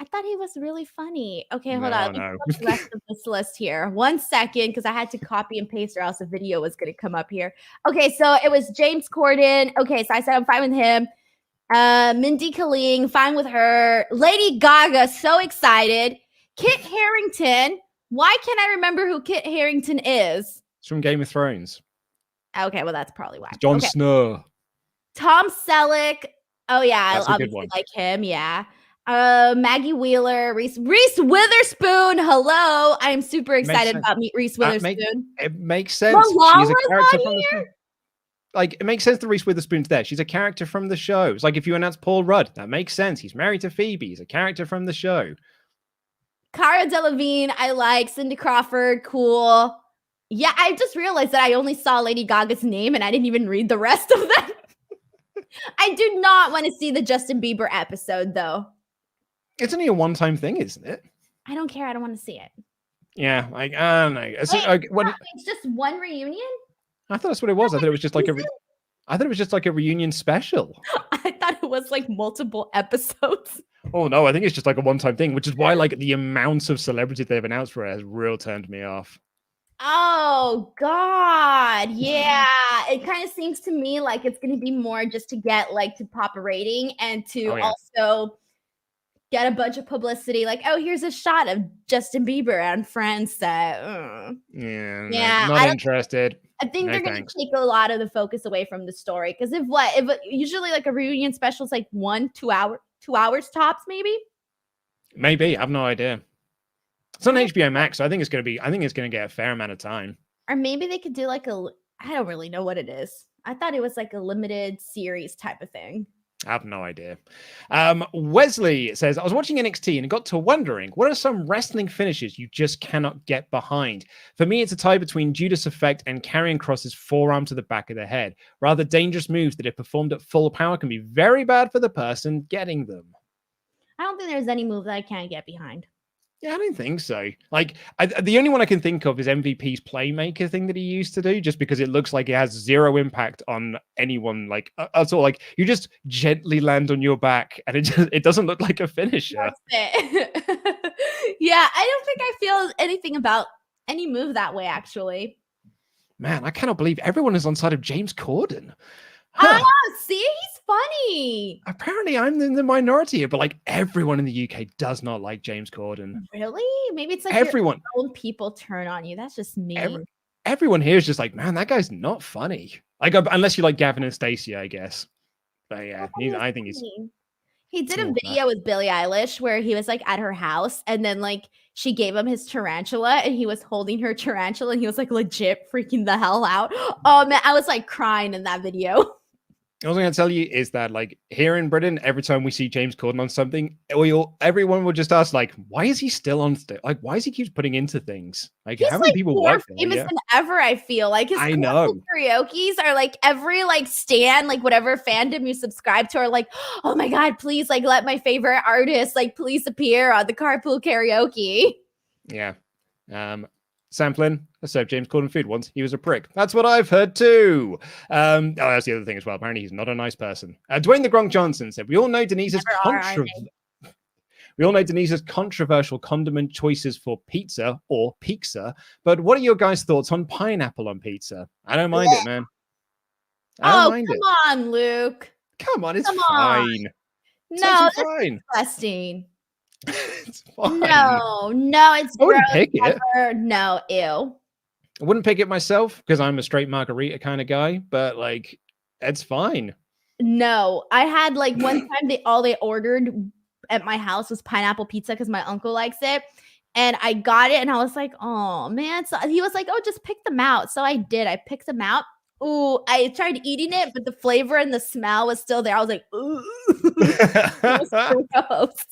I thought he was really funny. Okay, hold on. Let me put the rest of this list here. 1 second, because I had to copy and paste or else the video was going to come up here. Okay, so it was James Corden. Okay, so I said I'm fine with him. Mindy Kaling, fine with her. Lady Gaga, so excited. Kit Harington. Why can't I remember who Kit Harington is? It's from Game of Thrones. Okay, well, that's probably why. Jon Snow. Tom Selleck. Oh, yeah, I obviously like him. Yeah. Maggie Wheeler. Reese Witherspoon. Hello. I'm super excited about Reese Witherspoon. It makes sense. She's a character from the show. Like, it makes sense that Reese Witherspoon's there. She's a character from the show. It's like if you announce Paul Rudd, that makes sense. He's married to Phoebe. He's a character from the show. Cara Delevingne, I like. Cindy Crawford, cool. Yeah, I just realized that I only saw Lady Gaga's name and I didn't even read the rest of them. I do not want to see the Justin Bieber episode, though. It's only a one-time thing, isn't it? I don't care. I don't want to see it. Yeah, I don't know. It's just one reunion? I thought that's what it was. I thought it was just like a reunion special. I thought it was like multiple episodes. Oh no, I think it's just like a one-time thing, which is why like the amount of celebrity they've announced for it has real turned me off. Oh God, yeah. It kind of seems to me like it's going to be more just to get like to pop a rating and to also get a bunch of publicity. Like, oh, here's a shot of Justin Bieber on Friends. Yeah, not interested. I think they're going to take a lot of the focus away from the story because if usually like a reunion special is like 2 hours tops, maybe. Maybe, I have no idea. It's on HBO Max, so I think it's going to get a fair amount of time. Or maybe they could do like I don't really know what it is. I thought it was like a limited series type of thing. I have no idea. Wesley says, I was watching NXT and got to wondering, what are some wrestling finishes you just cannot get behind? For me, it's a tie between Judas Effect and Karrion Kross's forearm to the back of the head. Rather dangerous moves that if performed at full power can be very bad for the person getting them. I don't think there's any move that I can't get behind. Yeah, I don't think so. Like, the only one I can think of is MVP's Playmaker thing that he used to do, just because it looks like it has zero impact on anyone. Like, that's all. Like, you just gently land on your back, and it doesn't look like a finisher. That's it. Yeah, I don't think I feel anything about any move that way, actually. Man, I cannot believe everyone is on side of James Corden. Huh. See, he's funny. Apparently, I'm in the minority here, but like everyone in the UK does not like James Corden. Really? Maybe it's like everyone. Your own people turn on you. That's just me. Everyone here is just like, man, that guy's not funny. Like, unless you like Gavin and Stacey, I guess. But yeah, I think he's. He did a video with Billie Eilish where he was like at her house, and then like she gave him his tarantula, and he was holding her tarantula, and he was like legit freaking the hell out. Oh man, I was like crying in that video. All I'm going to tell you is that, like, here in Britain, every time we see James Corden on something, everyone will just ask, like, why is he still on stage? Like, why is he keeps putting into things? Like, he's how many people work there? Famous than ever, I feel. Like, his karaoke's are, like, every, like, stan, like, whatever fandom you subscribe to are like, oh, my God, please, like, let my favorite artist, like, please appear on the Carpool Karaoke. Yeah. Sam Flynn has served James Corden food once. He was a prick. That's what I've heard too. That's the other thing as well. Apparently, he's not a nice person. Dwayne the Gronk Johnson said, we all know Denise's controversial condiment choices for pizza or pizza, but what are your guys' thoughts on pineapple on pizza? I don't mind it, man. Come on, Luke. Come on, it's fine. No, that's disgusting. It's fine. No, it's I wouldn't pick it. No, ew. I wouldn't pick it myself because I'm a straight margarita kind of guy, but like, it's fine. No, I had like one time all they ordered at my house was pineapple pizza because my uncle likes it. And I got it and I was like, oh man. So he was like, oh, just pick them out. So I did. I picked them out. Ooh, I tried eating it, but the flavor and the smell was still there. I was like, ooh. It was gross.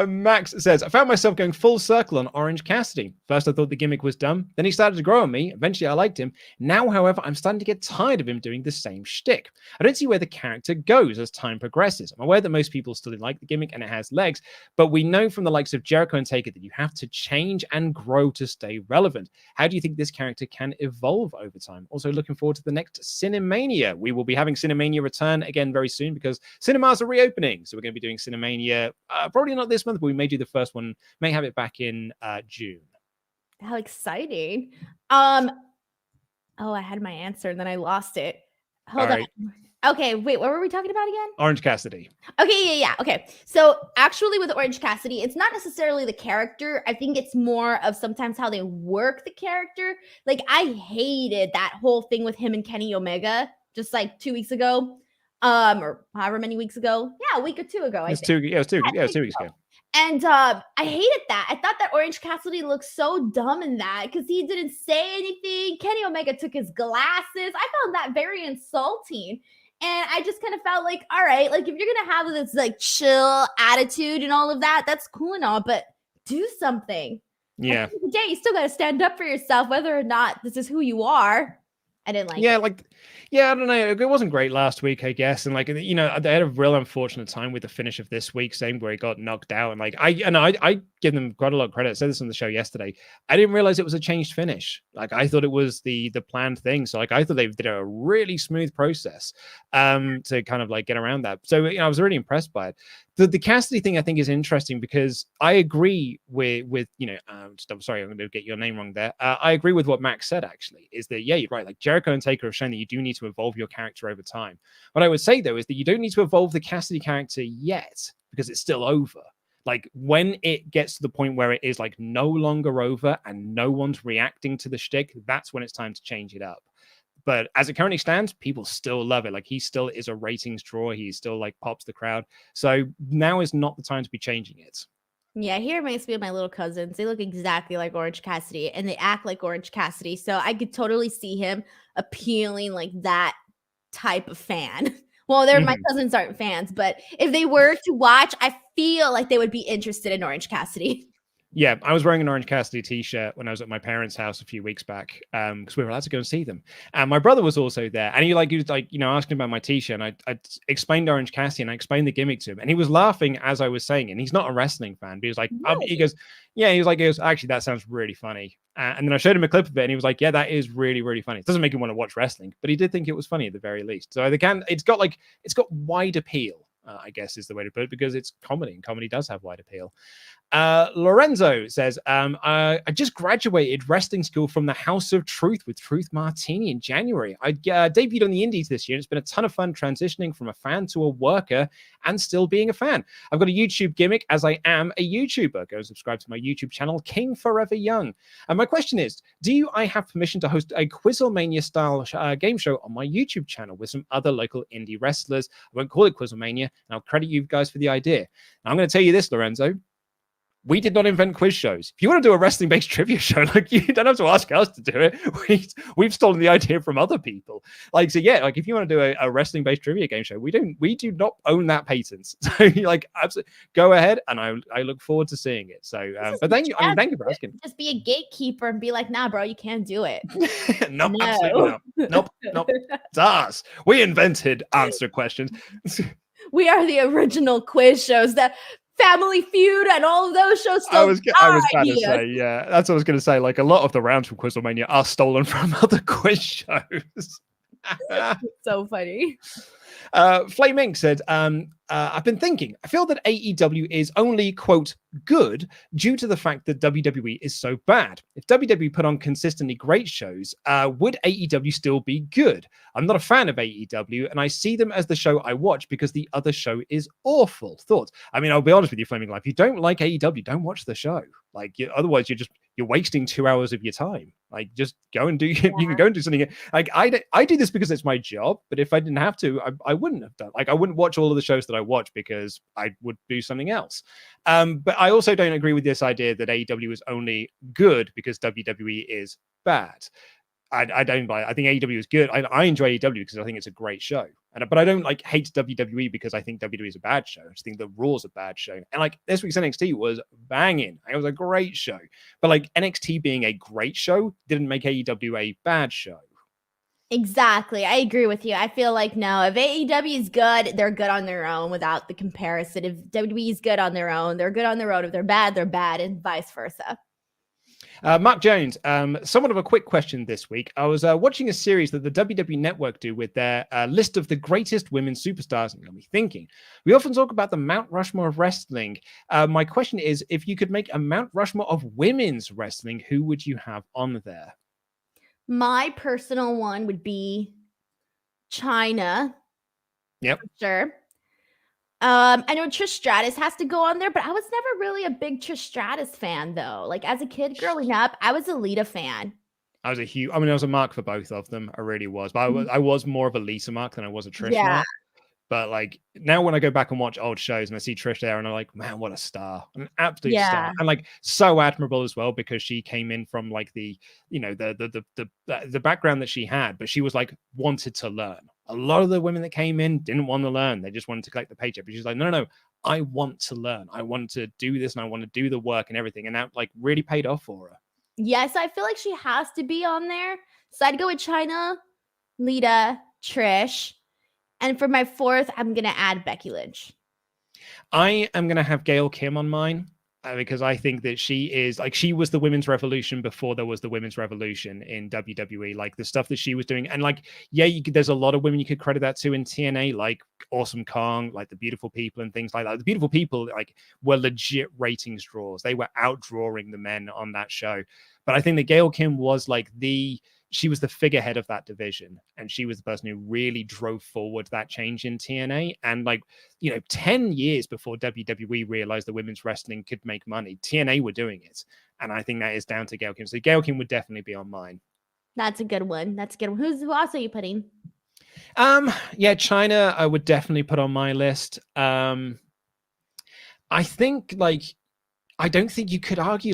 Max says, I found myself going full circle on Orange Cassidy. First, I thought the gimmick was dumb. Then he started to grow on me. Eventually, I liked him. Now, however, I'm starting to get tired of him doing the same shtick. I don't see where the character goes as time progresses. I'm aware that most people still like the gimmick and it has legs, but we know from the likes of Jericho and Taker that you have to change and grow to stay relevant. How do you think this character can evolve over time? Also, looking forward to the next Cinemania. We will be having Cinemania return again very soon because cinemas are reopening. So we're going to be doing Cinemania probably not this month, but we may do the first one, may have it back in June. How exciting. Oh, I had my answer and then I lost it. Hold on. Okay, wait, what were we talking about again? Orange Cassidy. Okay, yeah. Okay, so actually with Orange Cassidy, it's not necessarily the character. I think it's more of sometimes how they work the character. Like, I hated that whole thing with him and Kenny Omega just like 2 weeks ago, or however many weeks ago. Yeah, a week or two ago. It was 2 weeks ago. And I hated that. I thought that Orange Cassidy looked so dumb in that because he didn't say anything. Kenny Omega took his glasses. I found that very insulting. And I just kind of felt like, all right, like if you're going to have this like chill attitude and all of that, that's cool and all, but do something. Yeah. At the end of the day, you still got to stand up for yourself, whether or not this is who you are. I didn't like it. I don't know. It wasn't great last week, I guess. And they had a real unfortunate time with the finish of this week, same where he got knocked out. And I give them quite a lot of credit. I said this on the show yesterday. I didn't realize it was a changed finish. Like I thought it was the planned thing. So I thought they did a really smooth process to kind of like get around that. So I was really impressed by it. The Cassidy thing I think is interesting because I agree with I'm sorry, I'm going to get your name wrong there. I agree with what Max said actually, is that, yeah, you're right. Like Jericho and Taker have shown that you do need to evolve your character over time. What I would say though is that you don't need to evolve the Cassidy character yet because it's still over. Like when it gets to the point where it is like no longer over and no one's reacting to the shtick, that's when it's time to change it up. But as it currently stands, people still love it. Like he still is a ratings draw. He still like pops the crowd. So now is not the time to be changing it. Yeah, he reminds me of my little cousins. They look exactly like Orange Cassidy and they act like Orange Cassidy. So I could totally see him appealing like that type of fan. Well, my cousins aren't fans, but if they were to watch, I feel like they would be interested in Orange Cassidy. Yeah, I was wearing an Orange Cassidy t-shirt when I was at my parents' house a few weeks back because we were allowed to go and see them. And my brother was also there. And he was asking about my t-shirt. And I explained Orange Cassidy and I explained the gimmick to him. And he was laughing as I was saying it. And he's not a wrestling fan. But he was like, he goes, actually, that sounds really funny. And then I showed him a clip of it and he was like, yeah, that is really, really funny. It doesn't make him want to watch wrestling, but he did think it was funny at the very least. So it's got wide appeal. I guess is the way to put it, because it's comedy and comedy does have wide appeal. Lorenzo says, I just graduated wrestling school from the House of Truth with Truth Martini in January. I debuted on the Indies this year. It's been a ton of fun transitioning from a fan to a worker and still being a fan. I've got a YouTube gimmick as I am a YouTuber. Go and subscribe to my YouTube channel, King Forever Young. And my question is, I have permission to host a Quizzlemania style game show on my YouTube channel with some other local indie wrestlers? I won't call it Quizzlemania, and I'll credit you guys for the idea. Now, I'm going to tell you this, Lorenzo. We did not invent quiz shows. If you want to do a wrestling-based trivia show, like you don't have to ask us to do it. We've stolen the idea from other people. If you want to do a wrestling-based trivia game show, we do not own that patent. So absolutely go ahead, and I look forward to seeing it. So, but thank you for asking. Just be a gatekeeper and be like, nah, bro, you can't do it. Nope, no. Absolutely not. Nope. It's us. We invented answer questions. We are the original quiz shows that. Family Feud and all of those shows. I was going to say, yeah, that's what I was going to say. Like a lot of the rounds from Quizzlemania are stolen from other quiz shows. So funny. Flame Inc. said, I've been thinking, I feel that AEW is only, quote, good due to the fact that WWE is so bad. If WWE put on consistently great shows, would AEW still be good? I'm not a fan of AEW, and I see them as the show I watch because the other show is awful. Thoughts? I mean, I'll be honest with you, Flaming Life. If you don't like AEW, don't watch the show. Otherwise, you're wasting 2 hours of your time. Just go and do. Yeah. You can go and do something. I do this because it's my job. But if I didn't have to, I wouldn't have done. I wouldn't watch all of the shows that I watch because I would do something else. But I also don't agree with this idea that AEW is only good because WWE is bad. I don't buy it. I think AEW is good. I enjoy AEW because I think it's a great show. But I don't like hate WWE because I think WWE is a bad show. I just think the Raw's a bad show. And like this week's NXT was banging. It was a great show. But like NXT being a great show didn't make AEW a bad show. Exactly. I agree with you. I feel like no, if AEW is good, they're good on their own without the comparison. If WWE is good on their own, they're good on their own. If they're bad, and vice versa. Mark Jones, somewhat of a quick question this week. I was watching a series that the WWE Network do with their list of the greatest women superstars, and got me thinking. We often talk about the Mount Rushmore of wrestling. My question is, if you could make a Mount Rushmore of women's wrestling, who would you have on there? My personal one would be China. Yep. For sure. I know Trish Stratus has to go on there, but I was never really a big Trish Stratus fan, though. Like, as a kid growing up, I was a Lita fan. I was a mark for both of them. I really was. But I was more of a Lita mark than I was a Trish mark. But like now when I go back and watch old shows and I see Trish there and I'm like, man, what a star. An absolute star. And like so admirable as well because she came in from like the, you know, the background that she had, but she was like wanted to learn. A lot of the women that came in didn't want to learn. They just wanted to collect the paycheck. But she's like, no, I want to learn. I want to do this and I want to do the work and everything. And that like really paid off for her. Yes, I feel like she has to be on there. So I'd go with China, Lita, Trish. And for my fourth, I'm going to add Becky Lynch. I am going to have Gail Kim on mine because I think that she is like, she was the women's revolution before there was the women's revolution in WWE, like the stuff that she was doing. And like, yeah, there's a lot of women you could credit that to in TNA, like Awesome Kong, like the Beautiful People and things like that. The Beautiful People like were legit ratings draws. They were outdrawing the men on that show. But I think that Gail Kim was like she was the figurehead of that division. And she was the person who really drove forward that change in TNA. And like, 10 years before WWE realized that women's wrestling could make money, TNA were doing it. And I think that is down to Gail Kim. So Gail Kim would definitely be on mine. That's a good one. Who else are you putting? China, I would definitely put on my list. I think I don't think you could argue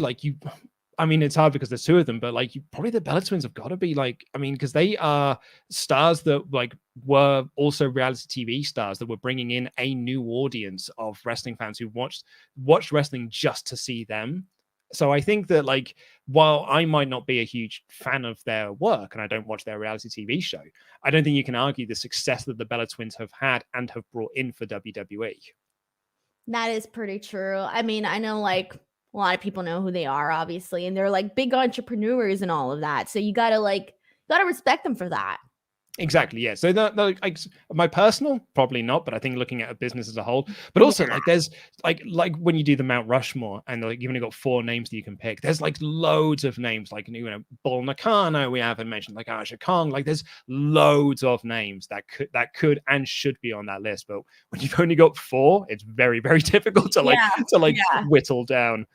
it's hard because there's two of them, but probably the Bella Twins have got to be because they are stars that were also reality TV stars that were bringing in a new audience of wrestling fans who watched wrestling just to see them. So I think that while I might not be a huge fan of their work and I don't watch their reality TV show, I don't think you can argue the success that the Bella Twins have had and have brought in for WWE. That is pretty true. I mean, I know a lot of people know who they are, obviously, and they're big entrepreneurs and all of that. So you gotta respect them for that. Exactly. Yeah. So my personal, probably not, but I think looking at a business as a whole, but also there's when you do the Mount Rushmore and you've only got 4 names that you can pick. There's loads of names Bull Nakano. We haven't mentioned Aja Kong. There's loads of names that could and should be on that list. But when you've only got 4, it's very, very difficult to whittle down.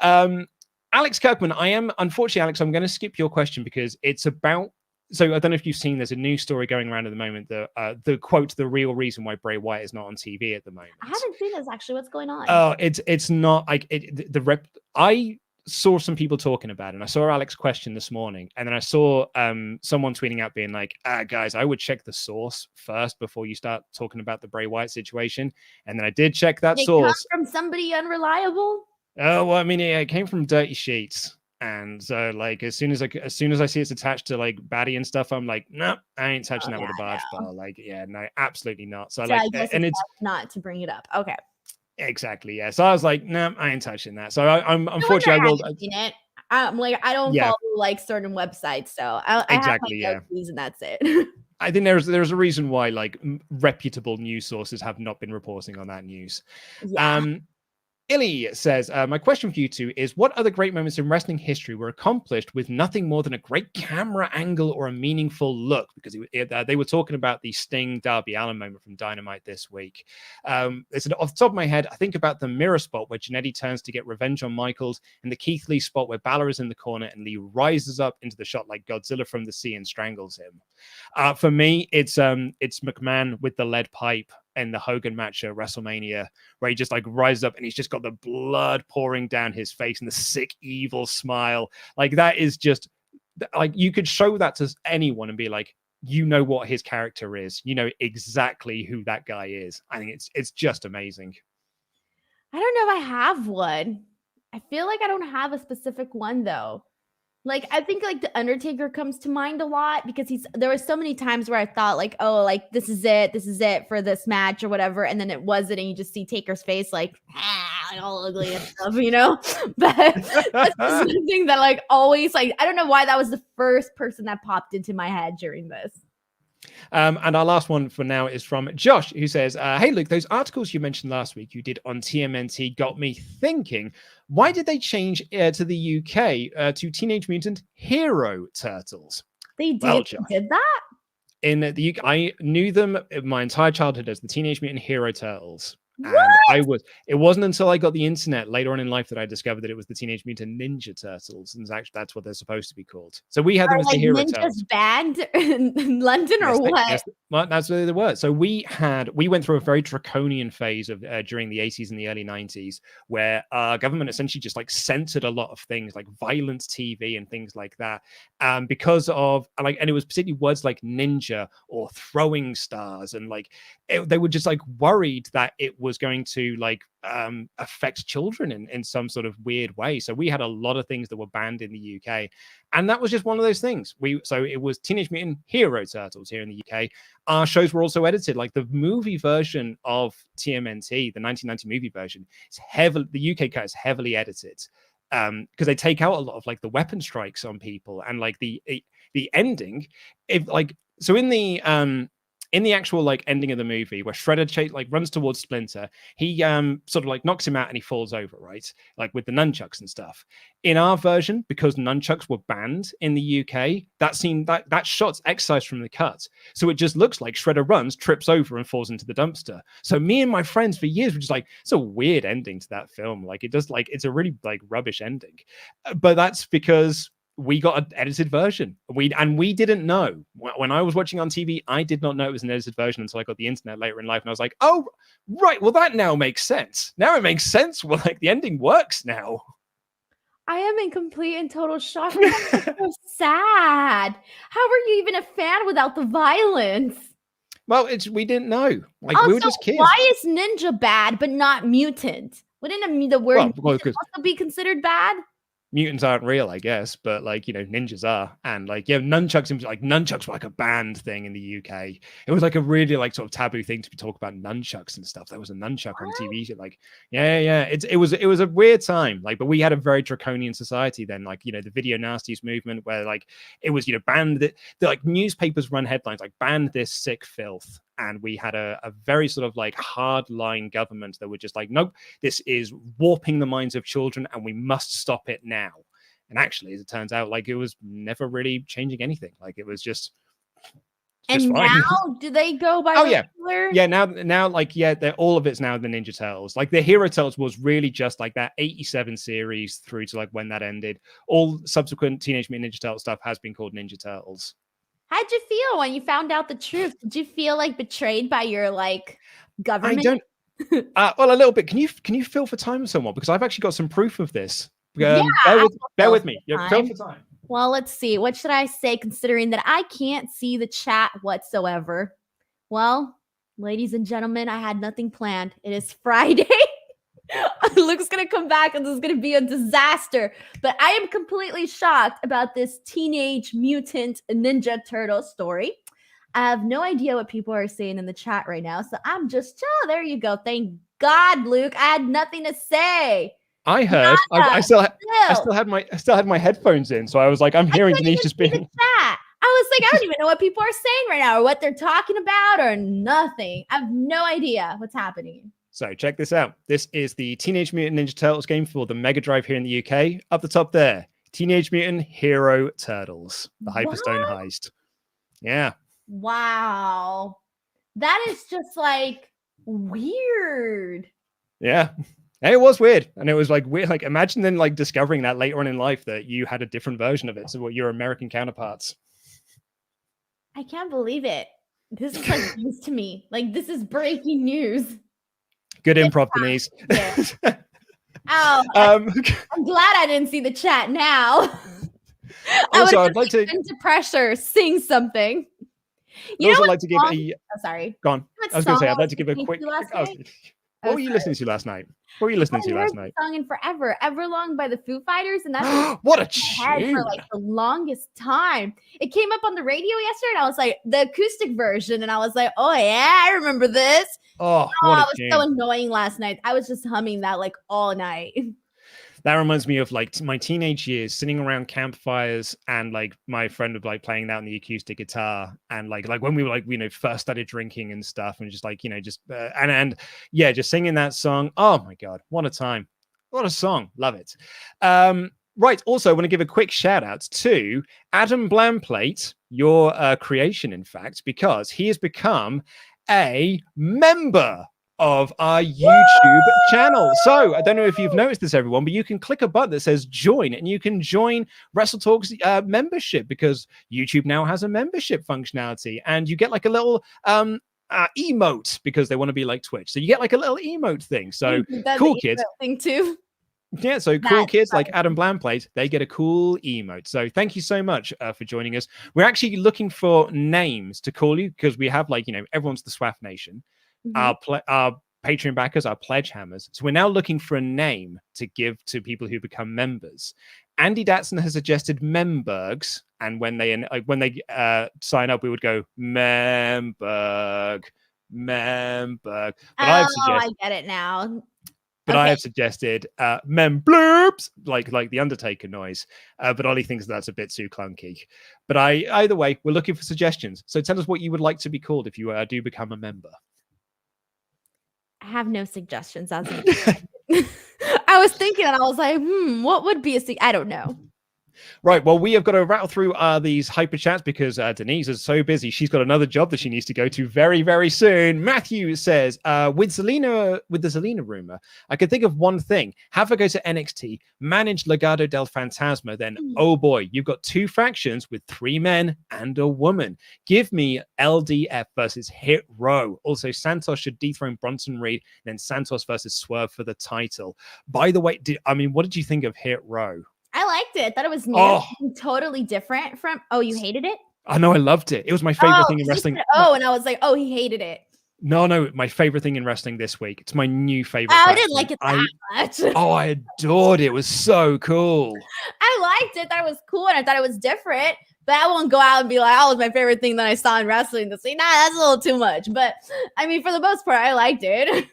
Alex Kirkman, unfortunately, Alex, I'm going to skip your question because it's about. So I don't know if you've seen, there's a news story going around at the moment, the quote, the real reason why Bray Wyatt is not on TV at the moment. I haven't seen this actually. What's going on? Oh, it's not I saw some people talking about it, and I saw Alex question this morning, and then I saw someone tweeting out being guys, I would check the source first before you start talking about the Bray Wyatt situation. And then I did check that source. Come from somebody unreliable? Oh, well, I mean, it came from Dirty Sheets. And so as soon as I see it's attached to baddie and stuff, I'm no, I ain't touching that with a barge pole. No, absolutely not. So and it's not to bring it up. Okay. Exactly. Yeah. So I was no, I ain't touching that. So I'm unfortunately I will. It. I don't follow certain websites, so I exactly. have and that's it. I think there's a reason why reputable news sources have not been reporting on that news. Yeah. Illy says, my question for you two is, what other great moments in wrestling history were accomplished with nothing more than a great camera angle or a meaningful look? Because they were talking about the Sting Darby Allin moment from Dynamite this week. It's off the top of my head, I think about the mirror spot where Jannetty turns to get revenge on Michaels, and the Keith Lee spot where Balor is in the corner and Lee rises up into the shot like Godzilla from the sea and strangles him. For me, it's McMahon with the lead pipe in the Hogan match at WrestleMania, where he just rises up and he's just got the blood pouring down his face and the sick, evil smile. That is just like you could show that to anyone and be like, you know what his character is, you know exactly who that guy is. I think it's just amazing. I don't know if I have one. I feel like I don't have a specific one though. Like, I think like the Undertaker comes to mind a lot because there was so many times where I thought like, oh, like this is it for this match or whatever, and then it wasn't, and you just see Taker's face like all ugly and stuff, you know. But that's just something that like always, like, I don't know why that was the first person that popped into my head during this. And our last one for now is from Josh, who says, hey, Luke, those articles you mentioned last week you did on TMNT got me thinking, why did they change to the UK to Teenage Mutant Hero Turtles? They did that? In the UK, I knew them my entire childhood as the Teenage Mutant Hero Turtles. What? And it wasn't until I got the internet later on in life that I discovered that it was the Teenage Mutant Ninja Turtles, and actually that's what they're supposed to be called. So we had them as the Hero Turtles. Banned in London or what? Well, that's what they were. So we went through a very draconian phase of during the 80s and the early 90s, where our government essentially just like censored a lot of things like violent TV and things like that, because of like, and it was particularly words like ninja or throwing stars, and like they were just like worried that it was going to like affect children in some sort of weird way. So we had a lot of things that were banned in the UK, and that was just one of those things. So it was Teenage Mutant Hero Turtles here in the UK. Our shows were also edited. Like the movie version of TMNT, the 1990 movie version, the UK cut is heavily edited because they take out a lot of like the weapon strikes on people, and like the ending, if like, so in the actual like ending of the movie where Shredder runs towards Splinter, he sort of like knocks him out and he falls over, right? Like with the nunchucks and stuff. In our version, because nunchucks were banned in the UK, that shot's excised from the cut. So it just looks like Shredder runs, trips over and falls into the dumpster. So me and my friends for years were just like, it's a weird ending to that film. Like it's a really like rubbish ending. But that's because we got an edited version. We didn't know. When I was watching on TV, I did not know it was an edited version until I got the internet later in life, and I was like, oh, right, well, that now makes sense. Now it makes sense. Well, like the ending works now. I am in complete and total shock. That's so sad. How were you even a fan without the violence? Well, we didn't know. Like also, we were just kids. Why is ninja bad but not mutant? Wouldn't the word also be considered bad? Mutants aren't real, I guess, but like, you know, ninjas are. And like, yeah, nunchucks were like a banned thing in the UK. It was like a really like sort of taboo thing to be talking about nunchucks and stuff. There was a nunchuck on TV. Like, yeah. It was a weird time. Like, but we had a very draconian society then, like, you know, the video nasties movement where like it was, you know, banned the like newspapers run headlines like banned this sick filth. And we had a very sort of like hardline government that were just like, nope, this is warping the minds of children and we must stop it now. And actually, as it turns out, like it was never really changing anything. Like it was just and fine. Now do they go by now like they're all of it's now the Ninja Turtles. Like the Hero Turtles was really just like that 87 series through to like when that ended. All subsequent Teenage Mutant Ninja Turtle stuff has been called Ninja Turtles. How'd you feel when you found out the truth? Did you feel like betrayed by your like government? I don't. Well, a little bit. Can you feel for time somewhat? Because I've actually got some proof of this. Bear with me. Yeah, feel for time. Well, let's see. What should I say, considering that I can't see the chat whatsoever? Well, ladies and gentlemen, I had nothing planned. It is Friday. Luke's going to come back and this is going to be a disaster. But I am completely shocked about this Teenage Mutant Ninja Turtle story. I have no idea what people are saying in the chat right now. So I'm just, there you go. Thank God, Luke. I had nothing to say. I heard. I still had my headphones in, so I was like, I'm hearing Denise just being. I was like, I don't even know what people are saying right now, or what they're talking about, or nothing. I have no idea what's happening. So check this out. This is the Teenage Mutant Ninja Turtles game for the Mega Drive here in the UK. Up the top there, Teenage Mutant Hero Turtles, the Hyperstone heist. Yeah. Wow. That is just like weird. Yeah. And it was weird. And it was like weird. Like imagine then like discovering that later on in life that you had a different version of it. So what your American counterparts. I can't believe it. This is like news to me. Like this is breaking news. Good improv, Denise. Oh, I'm glad I didn't see the chat now. Also, I'd like to into pressure, sing something. You also like to give a. Oh, sorry. Go on. I was going to say I'd like to give a quick. What were you listening to last night? What were you listening to last night? Song in Forever, Everlong by the Foo Fighters, and that's what a tune for like the longest time. It came up on the radio yesterday, and I was like, the acoustic version, and I was like, oh yeah, I remember this. Oh, it was so annoying last night. I was just humming that like all night. That reminds me of like my teenage years, sitting around campfires, and like my friend would like playing that on the acoustic guitar, and like when we were like first started drinking and stuff, and just like just just singing that song. Oh my god, what a time! What a song, love it. Right. Also, I want to give a quick shout out to Adam Blamplate, your creation, in fact, because he has become a member of our YouTube channel. So I don't know if you've noticed this, everyone, but you can click a button that says join, and you can join WrestleTalk's membership, because YouTube now has a membership functionality, and you get like a little emote, because they want to be like Twitch. So you get like a little emote thing. So cool kids thing too. Yeah, so cool kids like Adam Blamplate, they get a cool emote. So thank you so much for joining us. We're actually looking for names to call you, because we have everyone's the SWAF Nation. Our Patreon backers, our pledge hammers. So we're now looking for a name to give to people who become members. Andy Datson has suggested Membergs, and when they sign up, we would go Memberg. But I get it now. But I have suggested Membloobs, like the Undertaker noise. But Ollie thinks that's a bit too clunky. But either way, we're looking for suggestions. So tell us what you would like to be called if you do become a member. I have no suggestions. I was thinking, and I was like, what would be I don't know. Right. Well, we have got to rattle through these hyper chats, because Denise is so busy. She's got another job that she needs to go to very, very soon. Matthew says, with the Zelina rumor, I could think of one thing. Have her go to NXT, manage Legado del Fantasma, then, oh boy, you've got two factions with 3 men and a woman. Give me LDF versus Hit Row. Also, Santos should dethrone Bronson Reed, then Santos versus Swerve for the title. By the way, what did you think of Hit Row? I liked it. I thought it was new, totally different from. Oh, you hated it? I know, I loved it. It was my favorite thing in wrestling. And I was like, oh, he hated it. No, my favorite thing in wrestling this week. It's my new favorite. I didn't like it that much. I adored it. It was so cool. I liked it. That was cool, and I thought it was different. But I won't go out and be like, "Oh, it was my favorite thing that I saw in wrestling this week." Nah, that's a little too much. But I mean, for the most part, I liked it.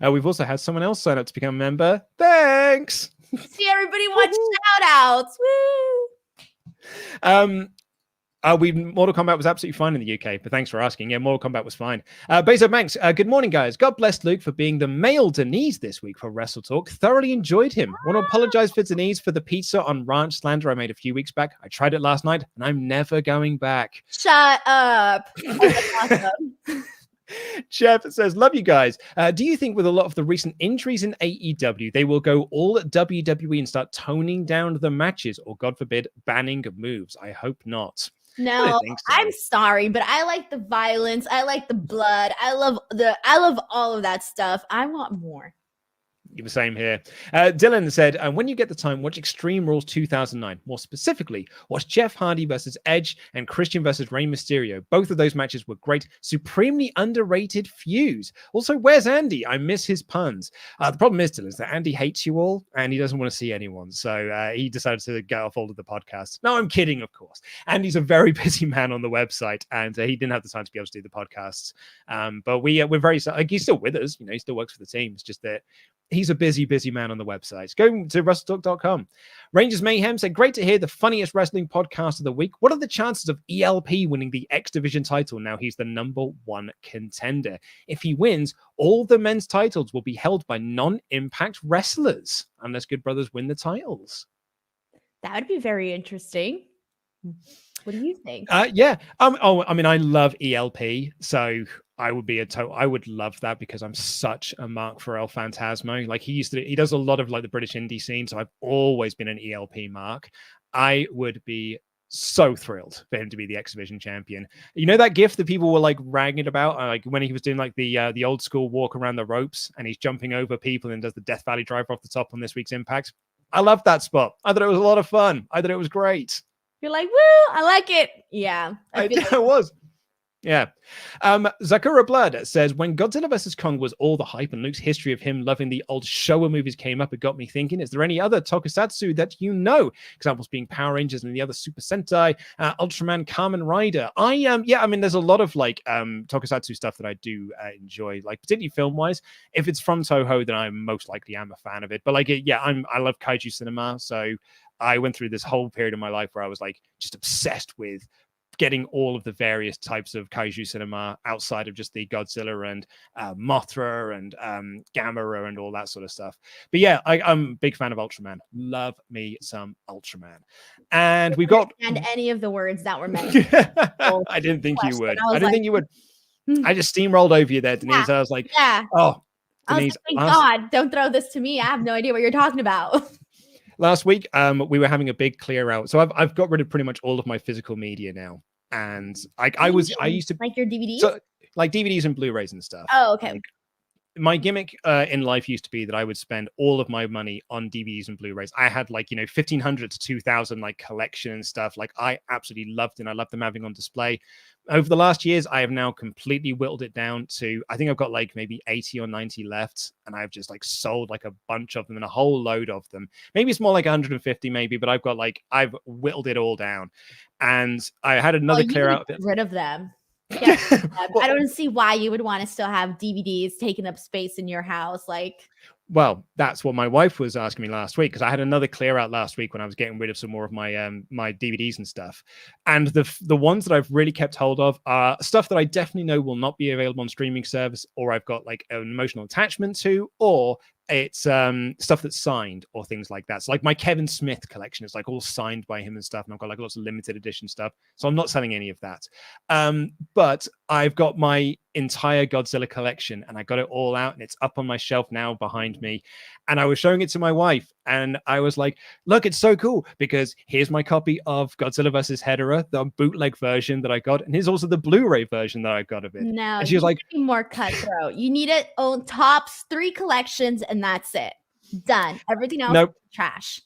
We've also had someone else sign up to become a member. Thanks. See, everybody wants shout outs. Woo! Mortal Kombat was absolutely fine in the UK, but thanks for asking. Yeah, Mortal Kombat was fine. Bezo Banks, good morning, guys. God bless Luke for being the male Denise this week for WrestleTalk. Thoroughly enjoyed him. Want to apologize for Denise for the pizza on ranch slander I made a few weeks back. I tried it last night, and I'm never going back. Shut up. Awesome. Jeff says, love you guys. Do you think with a lot of the recent injuries in AEW, they will go all at WWE and start toning down the matches, or God forbid, banning moves? I hope not. No, I'm sorry, but I like the violence. I like the blood. I love all of that stuff. I want more. You the same here. Dylan said, when you get the time, watch Extreme Rules 2009. More specifically, watch Jeff Hardy versus Edge and Christian versus Rey Mysterio. Both of those matches were great, supremely underrated feuds. Also, where's Andy? I miss his puns. The problem is, Dylan, is that Andy hates you all, and he doesn't want to see anyone. So he decided to get off all of the podcasts. No, I'm kidding, of course. Andy's a very busy man on the website, and he didn't have the time to be able to do the podcasts. But we're very, he's still with us. He still works for the team. It's just that he's a busy man on the website. Go to WrestleTalk.com. Rangers Mayhem said, great to hear the funniest wrestling podcast of the week. What are the chances of ELP winning the X Division title now he's the #1 contender? If he wins, all the men's titles will be held by non-Impact wrestlers, unless Good Brothers win the titles. That would be very interesting. What do you think? Yeah. I love ELP, so I would love that, because I'm such a mark for El Phantasmo. Like he does a lot of like the British indie scene, so I've always been an ELP mark. I would be so thrilled for him to be the X Division champion. You know that gif that people were like ragging about, like when he was doing like the old school walk around the ropes, and he's jumping over people and does the Death Valley driver off the top on this week's Impact. I loved that spot. I thought it was a lot of fun. I thought it was great. You're like, woo, I like it. Yeah. It was. Yeah. Zakura Blood says, when Godzilla vs. Kong was all the hype and Luke's history of him loving the old Showa movies came up, it got me thinking, is there any other tokusatsu that you know? Examples being Power Rangers and the other Super Sentai, Ultraman, Kamen Rider. I mean, there's a lot of like tokusatsu stuff that I do enjoy, like particularly film-wise. If it's from Toho, then I most likely am a fan of it. But like, I love kaiju cinema, so I went through this whole period of my life where I was like just obsessed with getting all of the various types of kaiju cinema outside of just the Godzilla and Mothra and Gamera and all that sort of stuff. But yeah, I'm a big fan of Ultraman. Love me some Ultraman. And we've got... And any of the words that were mentioned. I didn't think you would. I didn't think you would. I just steamrolled over you there, Denise. I was like, oh, Denise. Thank God, don't throw this to me. I have no idea what you're talking about. Last week, we were having a big clear out. So I've got rid of pretty much all of my physical media now. And I used to like your DVDs, like DVDs and Blu-rays and stuff. Oh, okay. Like, my gimmick in life used to be that I would spend all of my money on DVDs and Blu-rays. I had like, 1,500 to 2,000 like collection and stuff. Like I absolutely loved it. And I loved them having on display. Over the last years, I have now completely whittled it down to, I think I've got like maybe 80 or 90 left. And I've just like sold like a bunch of them and a whole load of them. Maybe it's more like 150 maybe, but I've whittled it all down. And I had another clear out. Get rid of them. Yeah. I don't see why you would want to still have DVDs taking up space in your house. Well, that's what my wife was asking me last week, because I had another clear out last week when I was getting rid of some more of my my DVDs and stuff. And the ones that I've really kept hold of are stuff that I definitely know will not be available on streaming service, or I've got like an emotional attachment to, or it's stuff that's signed or things like that. So like my Kevin Smith collection is like all signed by him and stuff, and I've got like lots of limited edition stuff. So I'm not selling any of that. But I've got my entire Godzilla collection, and I got it all out, and it's up on my shelf now behind me. And I was showing it to my wife, and I was like, look, it's so cool, because here's my copy of Godzilla vs. Hedorah, the bootleg version that I got, and here's also the Blu-ray version that I got of it. No, and she was like, more cutthroat. You need it on tops 3 collections, and that's it. Done. Everything else is trash.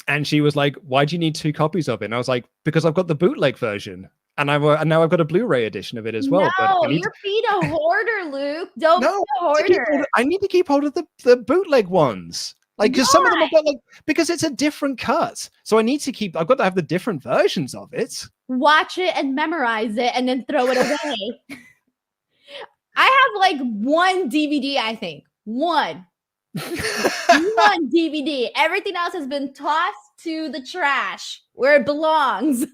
And she was like, why do you need 2 copies of it? And I was like, because I've got the bootleg version. And now I've got a Blu-ray edition of it as well. No, you're being a hoarder, Luke. Don't be a hoarder. I need to keep hold of the bootleg ones. Like, because some of them I've got because it's a different cut. So I've got to have the different versions of it. Watch it and memorize it and then throw it away. I have like 1 DVD, I think. 1. 1 DVD. Everything else has been tossed to the trash where it belongs.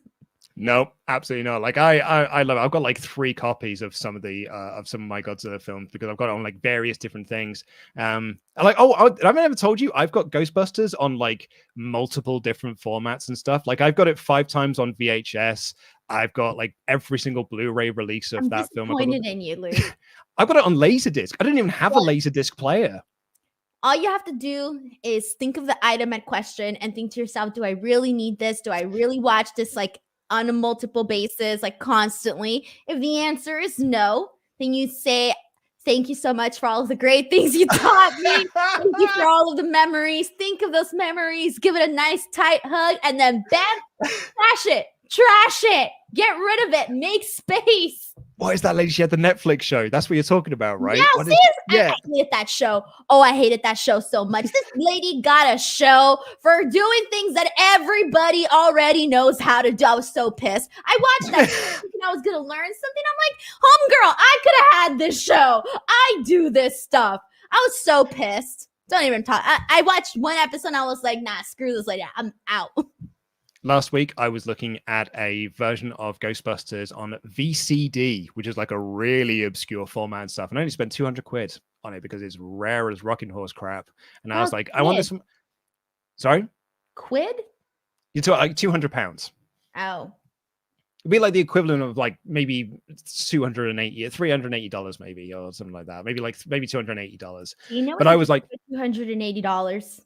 Nope, absolutely not. Like I love it. I've got like 3 copies of some of my Godzilla films, because I've got it on like various different things. I've never told you I've got Ghostbusters on like multiple different formats and stuff. Like I've got it 5 times on VHS. I've got like every single Blu-ray release of that film. I'm disappointed in you, Luke. I've got it on Laserdisc. I didn't even have a Laserdisc player. All you have to do is think of the item at question and think to yourself, do I really need this? Do I really watch this like on a multiple basis, like constantly? If the answer is no, then you say, thank you so much for all of the great things you taught me. Thank you for all of the memories. Think of those memories, give it a nice tight hug, and then bam, trash it, get rid of it, make space. What is that lady? She had the Netflix show. That's what you're talking about, right? I hated that show. Oh, I hated that show so much. This lady got a show for doing things that everybody already knows how to do. I was so pissed. I watched that thinking I was going to learn something. I'm like, homegirl, I could have had this show. I do this stuff. I was so pissed. Don't even talk. I watched 1 episode and I was like, nah, screw this lady. I'm out. Last week, I was looking at a version of Ghostbusters on VCD, which is like a really obscure format and stuff. And I only spent 200 quid on it because it's rare as rocking horse crap. And I was like, I want this. Sorry? Quid? You talk like £200. Oh. It'd be like the equivalent of like maybe $380 maybe, or something like that. Maybe $280. You know, but I was like $280.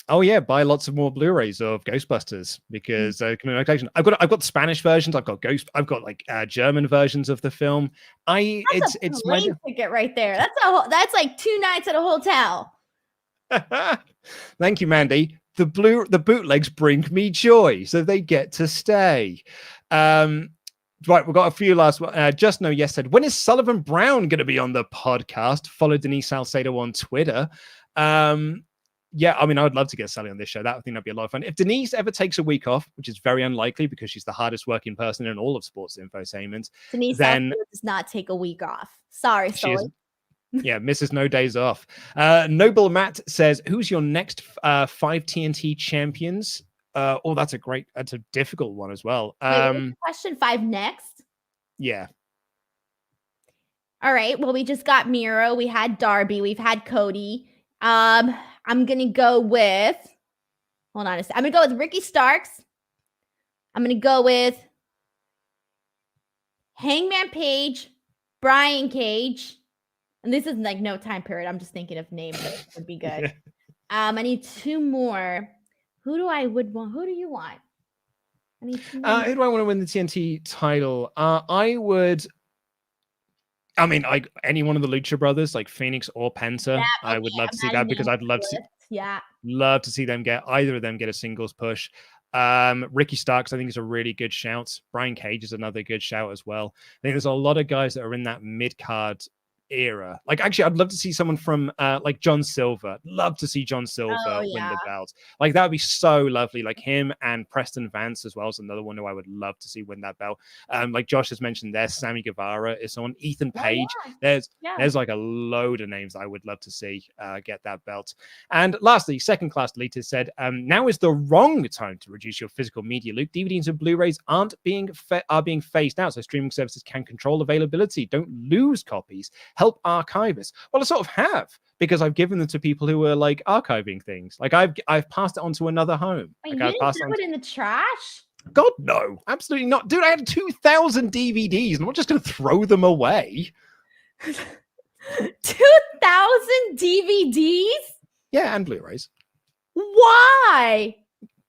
Oh yeah, buy lots of more Blu-rays of Ghostbusters, because I've got Spanish versions. I've got like German versions of the film. It's my ticket right there. That's like 2 nights at a hotel. Thank you, Mandy. The bootlegs bring me joy, so they get to stay. Right, we've got a few last one. Just Know Yes said, when is Sullivan Brown going to be on the podcast? Follow Denise Salcedo on Twitter. Yeah, I mean, I would love to get Sally on this show. I think that'd be a lot of fun. If Denise ever takes a week off, which is very unlikely because she's the hardest working person in all of sports infotainment, Denise then does not take a week off. Sorry, Sully. Yeah, misses no days off. Noble Matt says, who's your next 5 TNT champions? That's a difficult one as well. Wait, question 5 next? Yeah. All right. Well, we just got Miro. We had Darby. We've had Cody. I'm going to go with, hold on a second. I'm going to go with Ricky Starks. I'm going to go with Hangman Page, Brian Cage. And this is like no time period. I'm just thinking of names that would be good. I need 2 more. Who do you want? I need 2 more. Who do I want to win the TNT title? Any one of the Lucha Brothers, like Phoenix or Penta. I would love to see that because I'd love to see them either of them get a singles push. Ricky Starks, I think, is a really good shout. Brian Cage is another good shout as well. I think there's a lot of guys that are in that mid-card era. Like, actually, I'd love to see someone from like John Silver. Love to see John Silver win the belt. Like, that would be so lovely. Like him and Preston Vance as well is another one who I would love to see win that belt. Like Josh has mentioned there, Sammy Guevara is someone. Ethan Page. There's like a load of names I would love to see get that belt. And lastly, Second Class Elite has said, now is the wrong time to reduce your physical media loop. DVDs and Blu-rays are being phased out, so streaming services can control availability. Don't lose copies. Help archivists. Well, I sort of have, because I've given them to people who are like archiving things. Like I've passed it on to another home. Wait, like, you didn't throw it in the trash? God, no, absolutely not. Dude, I had 2,000 DVDs and I'm not just going to throw them away. 2,000 DVDs? Yeah, and Blu-rays. Why?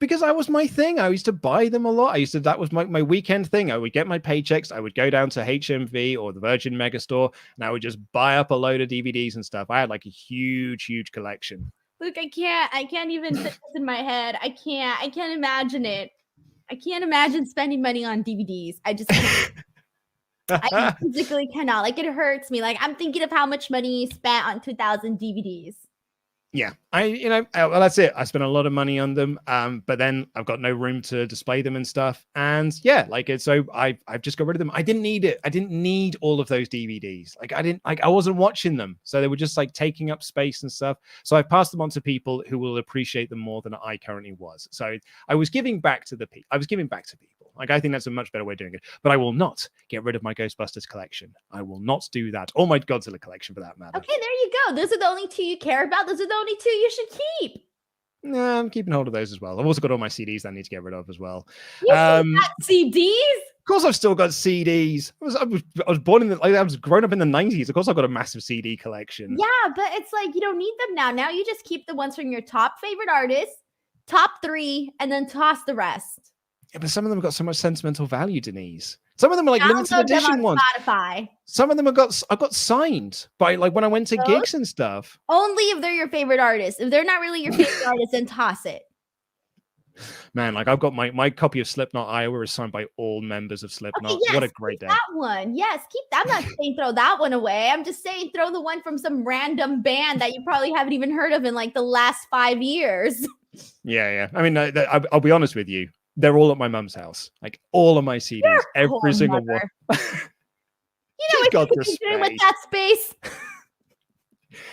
Because that was my thing. I used to buy them a lot. That was my weekend thing. I would get my paychecks. I would go down to HMV or the Virgin Megastore, and I would just buy up a load of DVDs and stuff. I had like a huge collection. Luke, I can't even fit this in my head. I can't imagine it. I can't imagine spending money on DVDs. I just can't. I physically cannot. Like, it hurts me. Like, I'm thinking of how much money you spent on 2,000 DVDs. Yeah, well, that's it. I spent a lot of money on them, but then I've got no room to display them and stuff. And yeah, so I've just got rid of them. I didn't need it. I didn't need all of those DVDs. I wasn't watching them, so they were just like taking up space and stuff. So I passed them on to people who will appreciate them more than I currently was. So I was giving back to people. Like, I think that's a much better way of doing it. But I will not get rid of my Ghostbusters collection. I will not do that. Or my Godzilla collection, for that matter. Okay, there you go. Those are the only 2 you care about. Those are the only 2 you should keep. No, I'm keeping hold of those as well. I've also got all my CDs that I need to get rid of as well. You got CDs? Of course, I've still got CDs. I was born I was grown up in the 90s. Of course, I've got a massive CD collection. Yeah, but it's like you don't need them now. Now you just keep the ones from your top favorite artists, top 3, and then toss the rest. Yeah, but some of them have got so much sentimental value, Denise. Some of them are like limited edition ones. Spotify. Some of them I got signed by, like, when I went to gigs and stuff. Only if they're your favorite artists. If they're not really your favorite artists, then toss it. Man, like, I've got my copy of Slipknot Iowa is signed by all members of Slipknot. Okay, yes, what a great day. That one. Yes, keep that. I'm not saying throw that one away. I'm just saying throw the one from some random band that you probably haven't even heard of in like the last 5 years. Yeah. I mean, I'll be honest with you. They're all at my mum's house. Like, all of my CDs, every single one. You know what you can do with that space?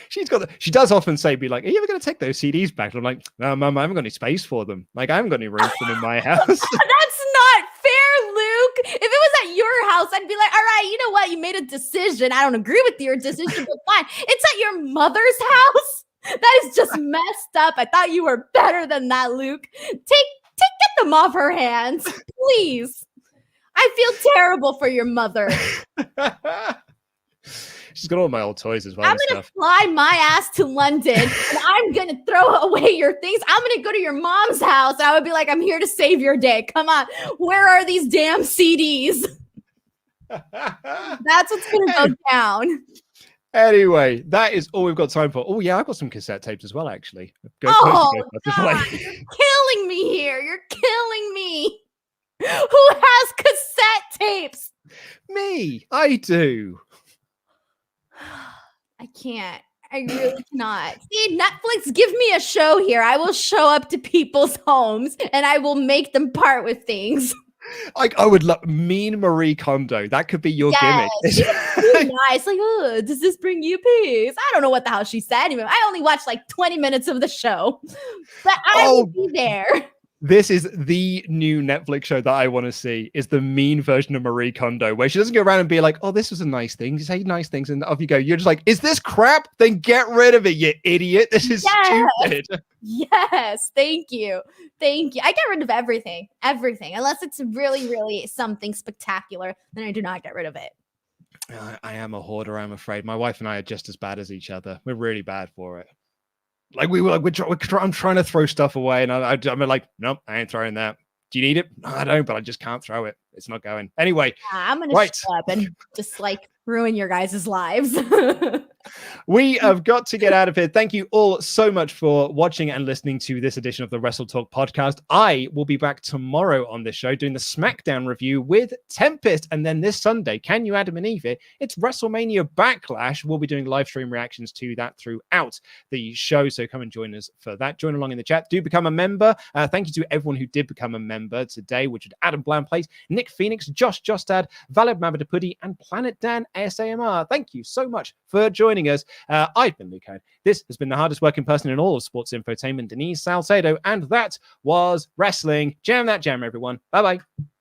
She does often say, be like, are you ever going to take those CDs back? And I'm like, no, Mum, I haven't got any space for them. Like, I haven't got any room for them in my house. That's not fair, Luke. If it was at your house, I'd be like, all right, you know what? You made a decision. I don't agree with your decision, but fine. It's at your mother's house? That is just messed up. I thought you were better than that, Luke. Get them off her hands, please. I feel terrible for your mother. She's got all my old toys as well. I'm going to fly my ass to London and I'm going to throw away your things. I'm going to go to your mom's house. And I would be like, I'm here to save your day. Come on. Where are these damn CDs? That's what's going to go down. Anyway, that is all we've got time for. Oh, yeah, I've got some cassette tapes as well, actually. God, you're killing me here. You're killing me. Who has cassette tapes? Me. I do. I can't. I really cannot. See, Netflix, give me a show here. I will show up to people's homes and I will make them part with things. I would love Mean Marie Kondo. That could be your gimmick. Really nice. Like, oh, does this bring you peace? I don't know what the hell she said. Anyway, I only watched like 20 minutes of the show, but I will be there. This is the new Netflix show that I want to see, is the mean version of Marie Kondo, where she doesn't go around and be like, oh, this was a nice thing. You say nice things and off you go. You're just like, is this crap? Then get rid of it, you idiot. This is stupid. Yes. Thank you. Thank you. I get rid of everything. Everything. Unless it's really, really something spectacular, then I do not get rid of it. I am a hoarder, I'm afraid. My wife and I are just as bad as each other. We're really bad for it. Like I'm trying to throw stuff away, and I'm like, nope, I ain't throwing that. Do you need it? No, I don't, but I just can't throw it. It's not going. Anyway, I'm gonna show up and just like ruin your guys' lives. We have got to get out of here. Thank you all so much for watching and listening to this edition of the WrestleTalk podcast. I will be back tomorrow on this show doing the SmackDown review with Tempest. And then this Sunday, can you Adam and Eve it? It's WrestleMania Backlash. We'll be doing live stream reactions to that throughout the show. So come and join us for that. Join along in the chat. Do become a member. Thank you to everyone who did become a member today, which is Adam Bland Place, Nick Phoenix, Josh Justad, Valid Mamadapudi, and Planet Dan ASAMR. Thank you so much for joining us. I've been Luke Hone. This has been the hardest working person in all of sports infotainment, Denise Salcedo, and that was wrestling. Jam that jam, everyone. Bye-bye.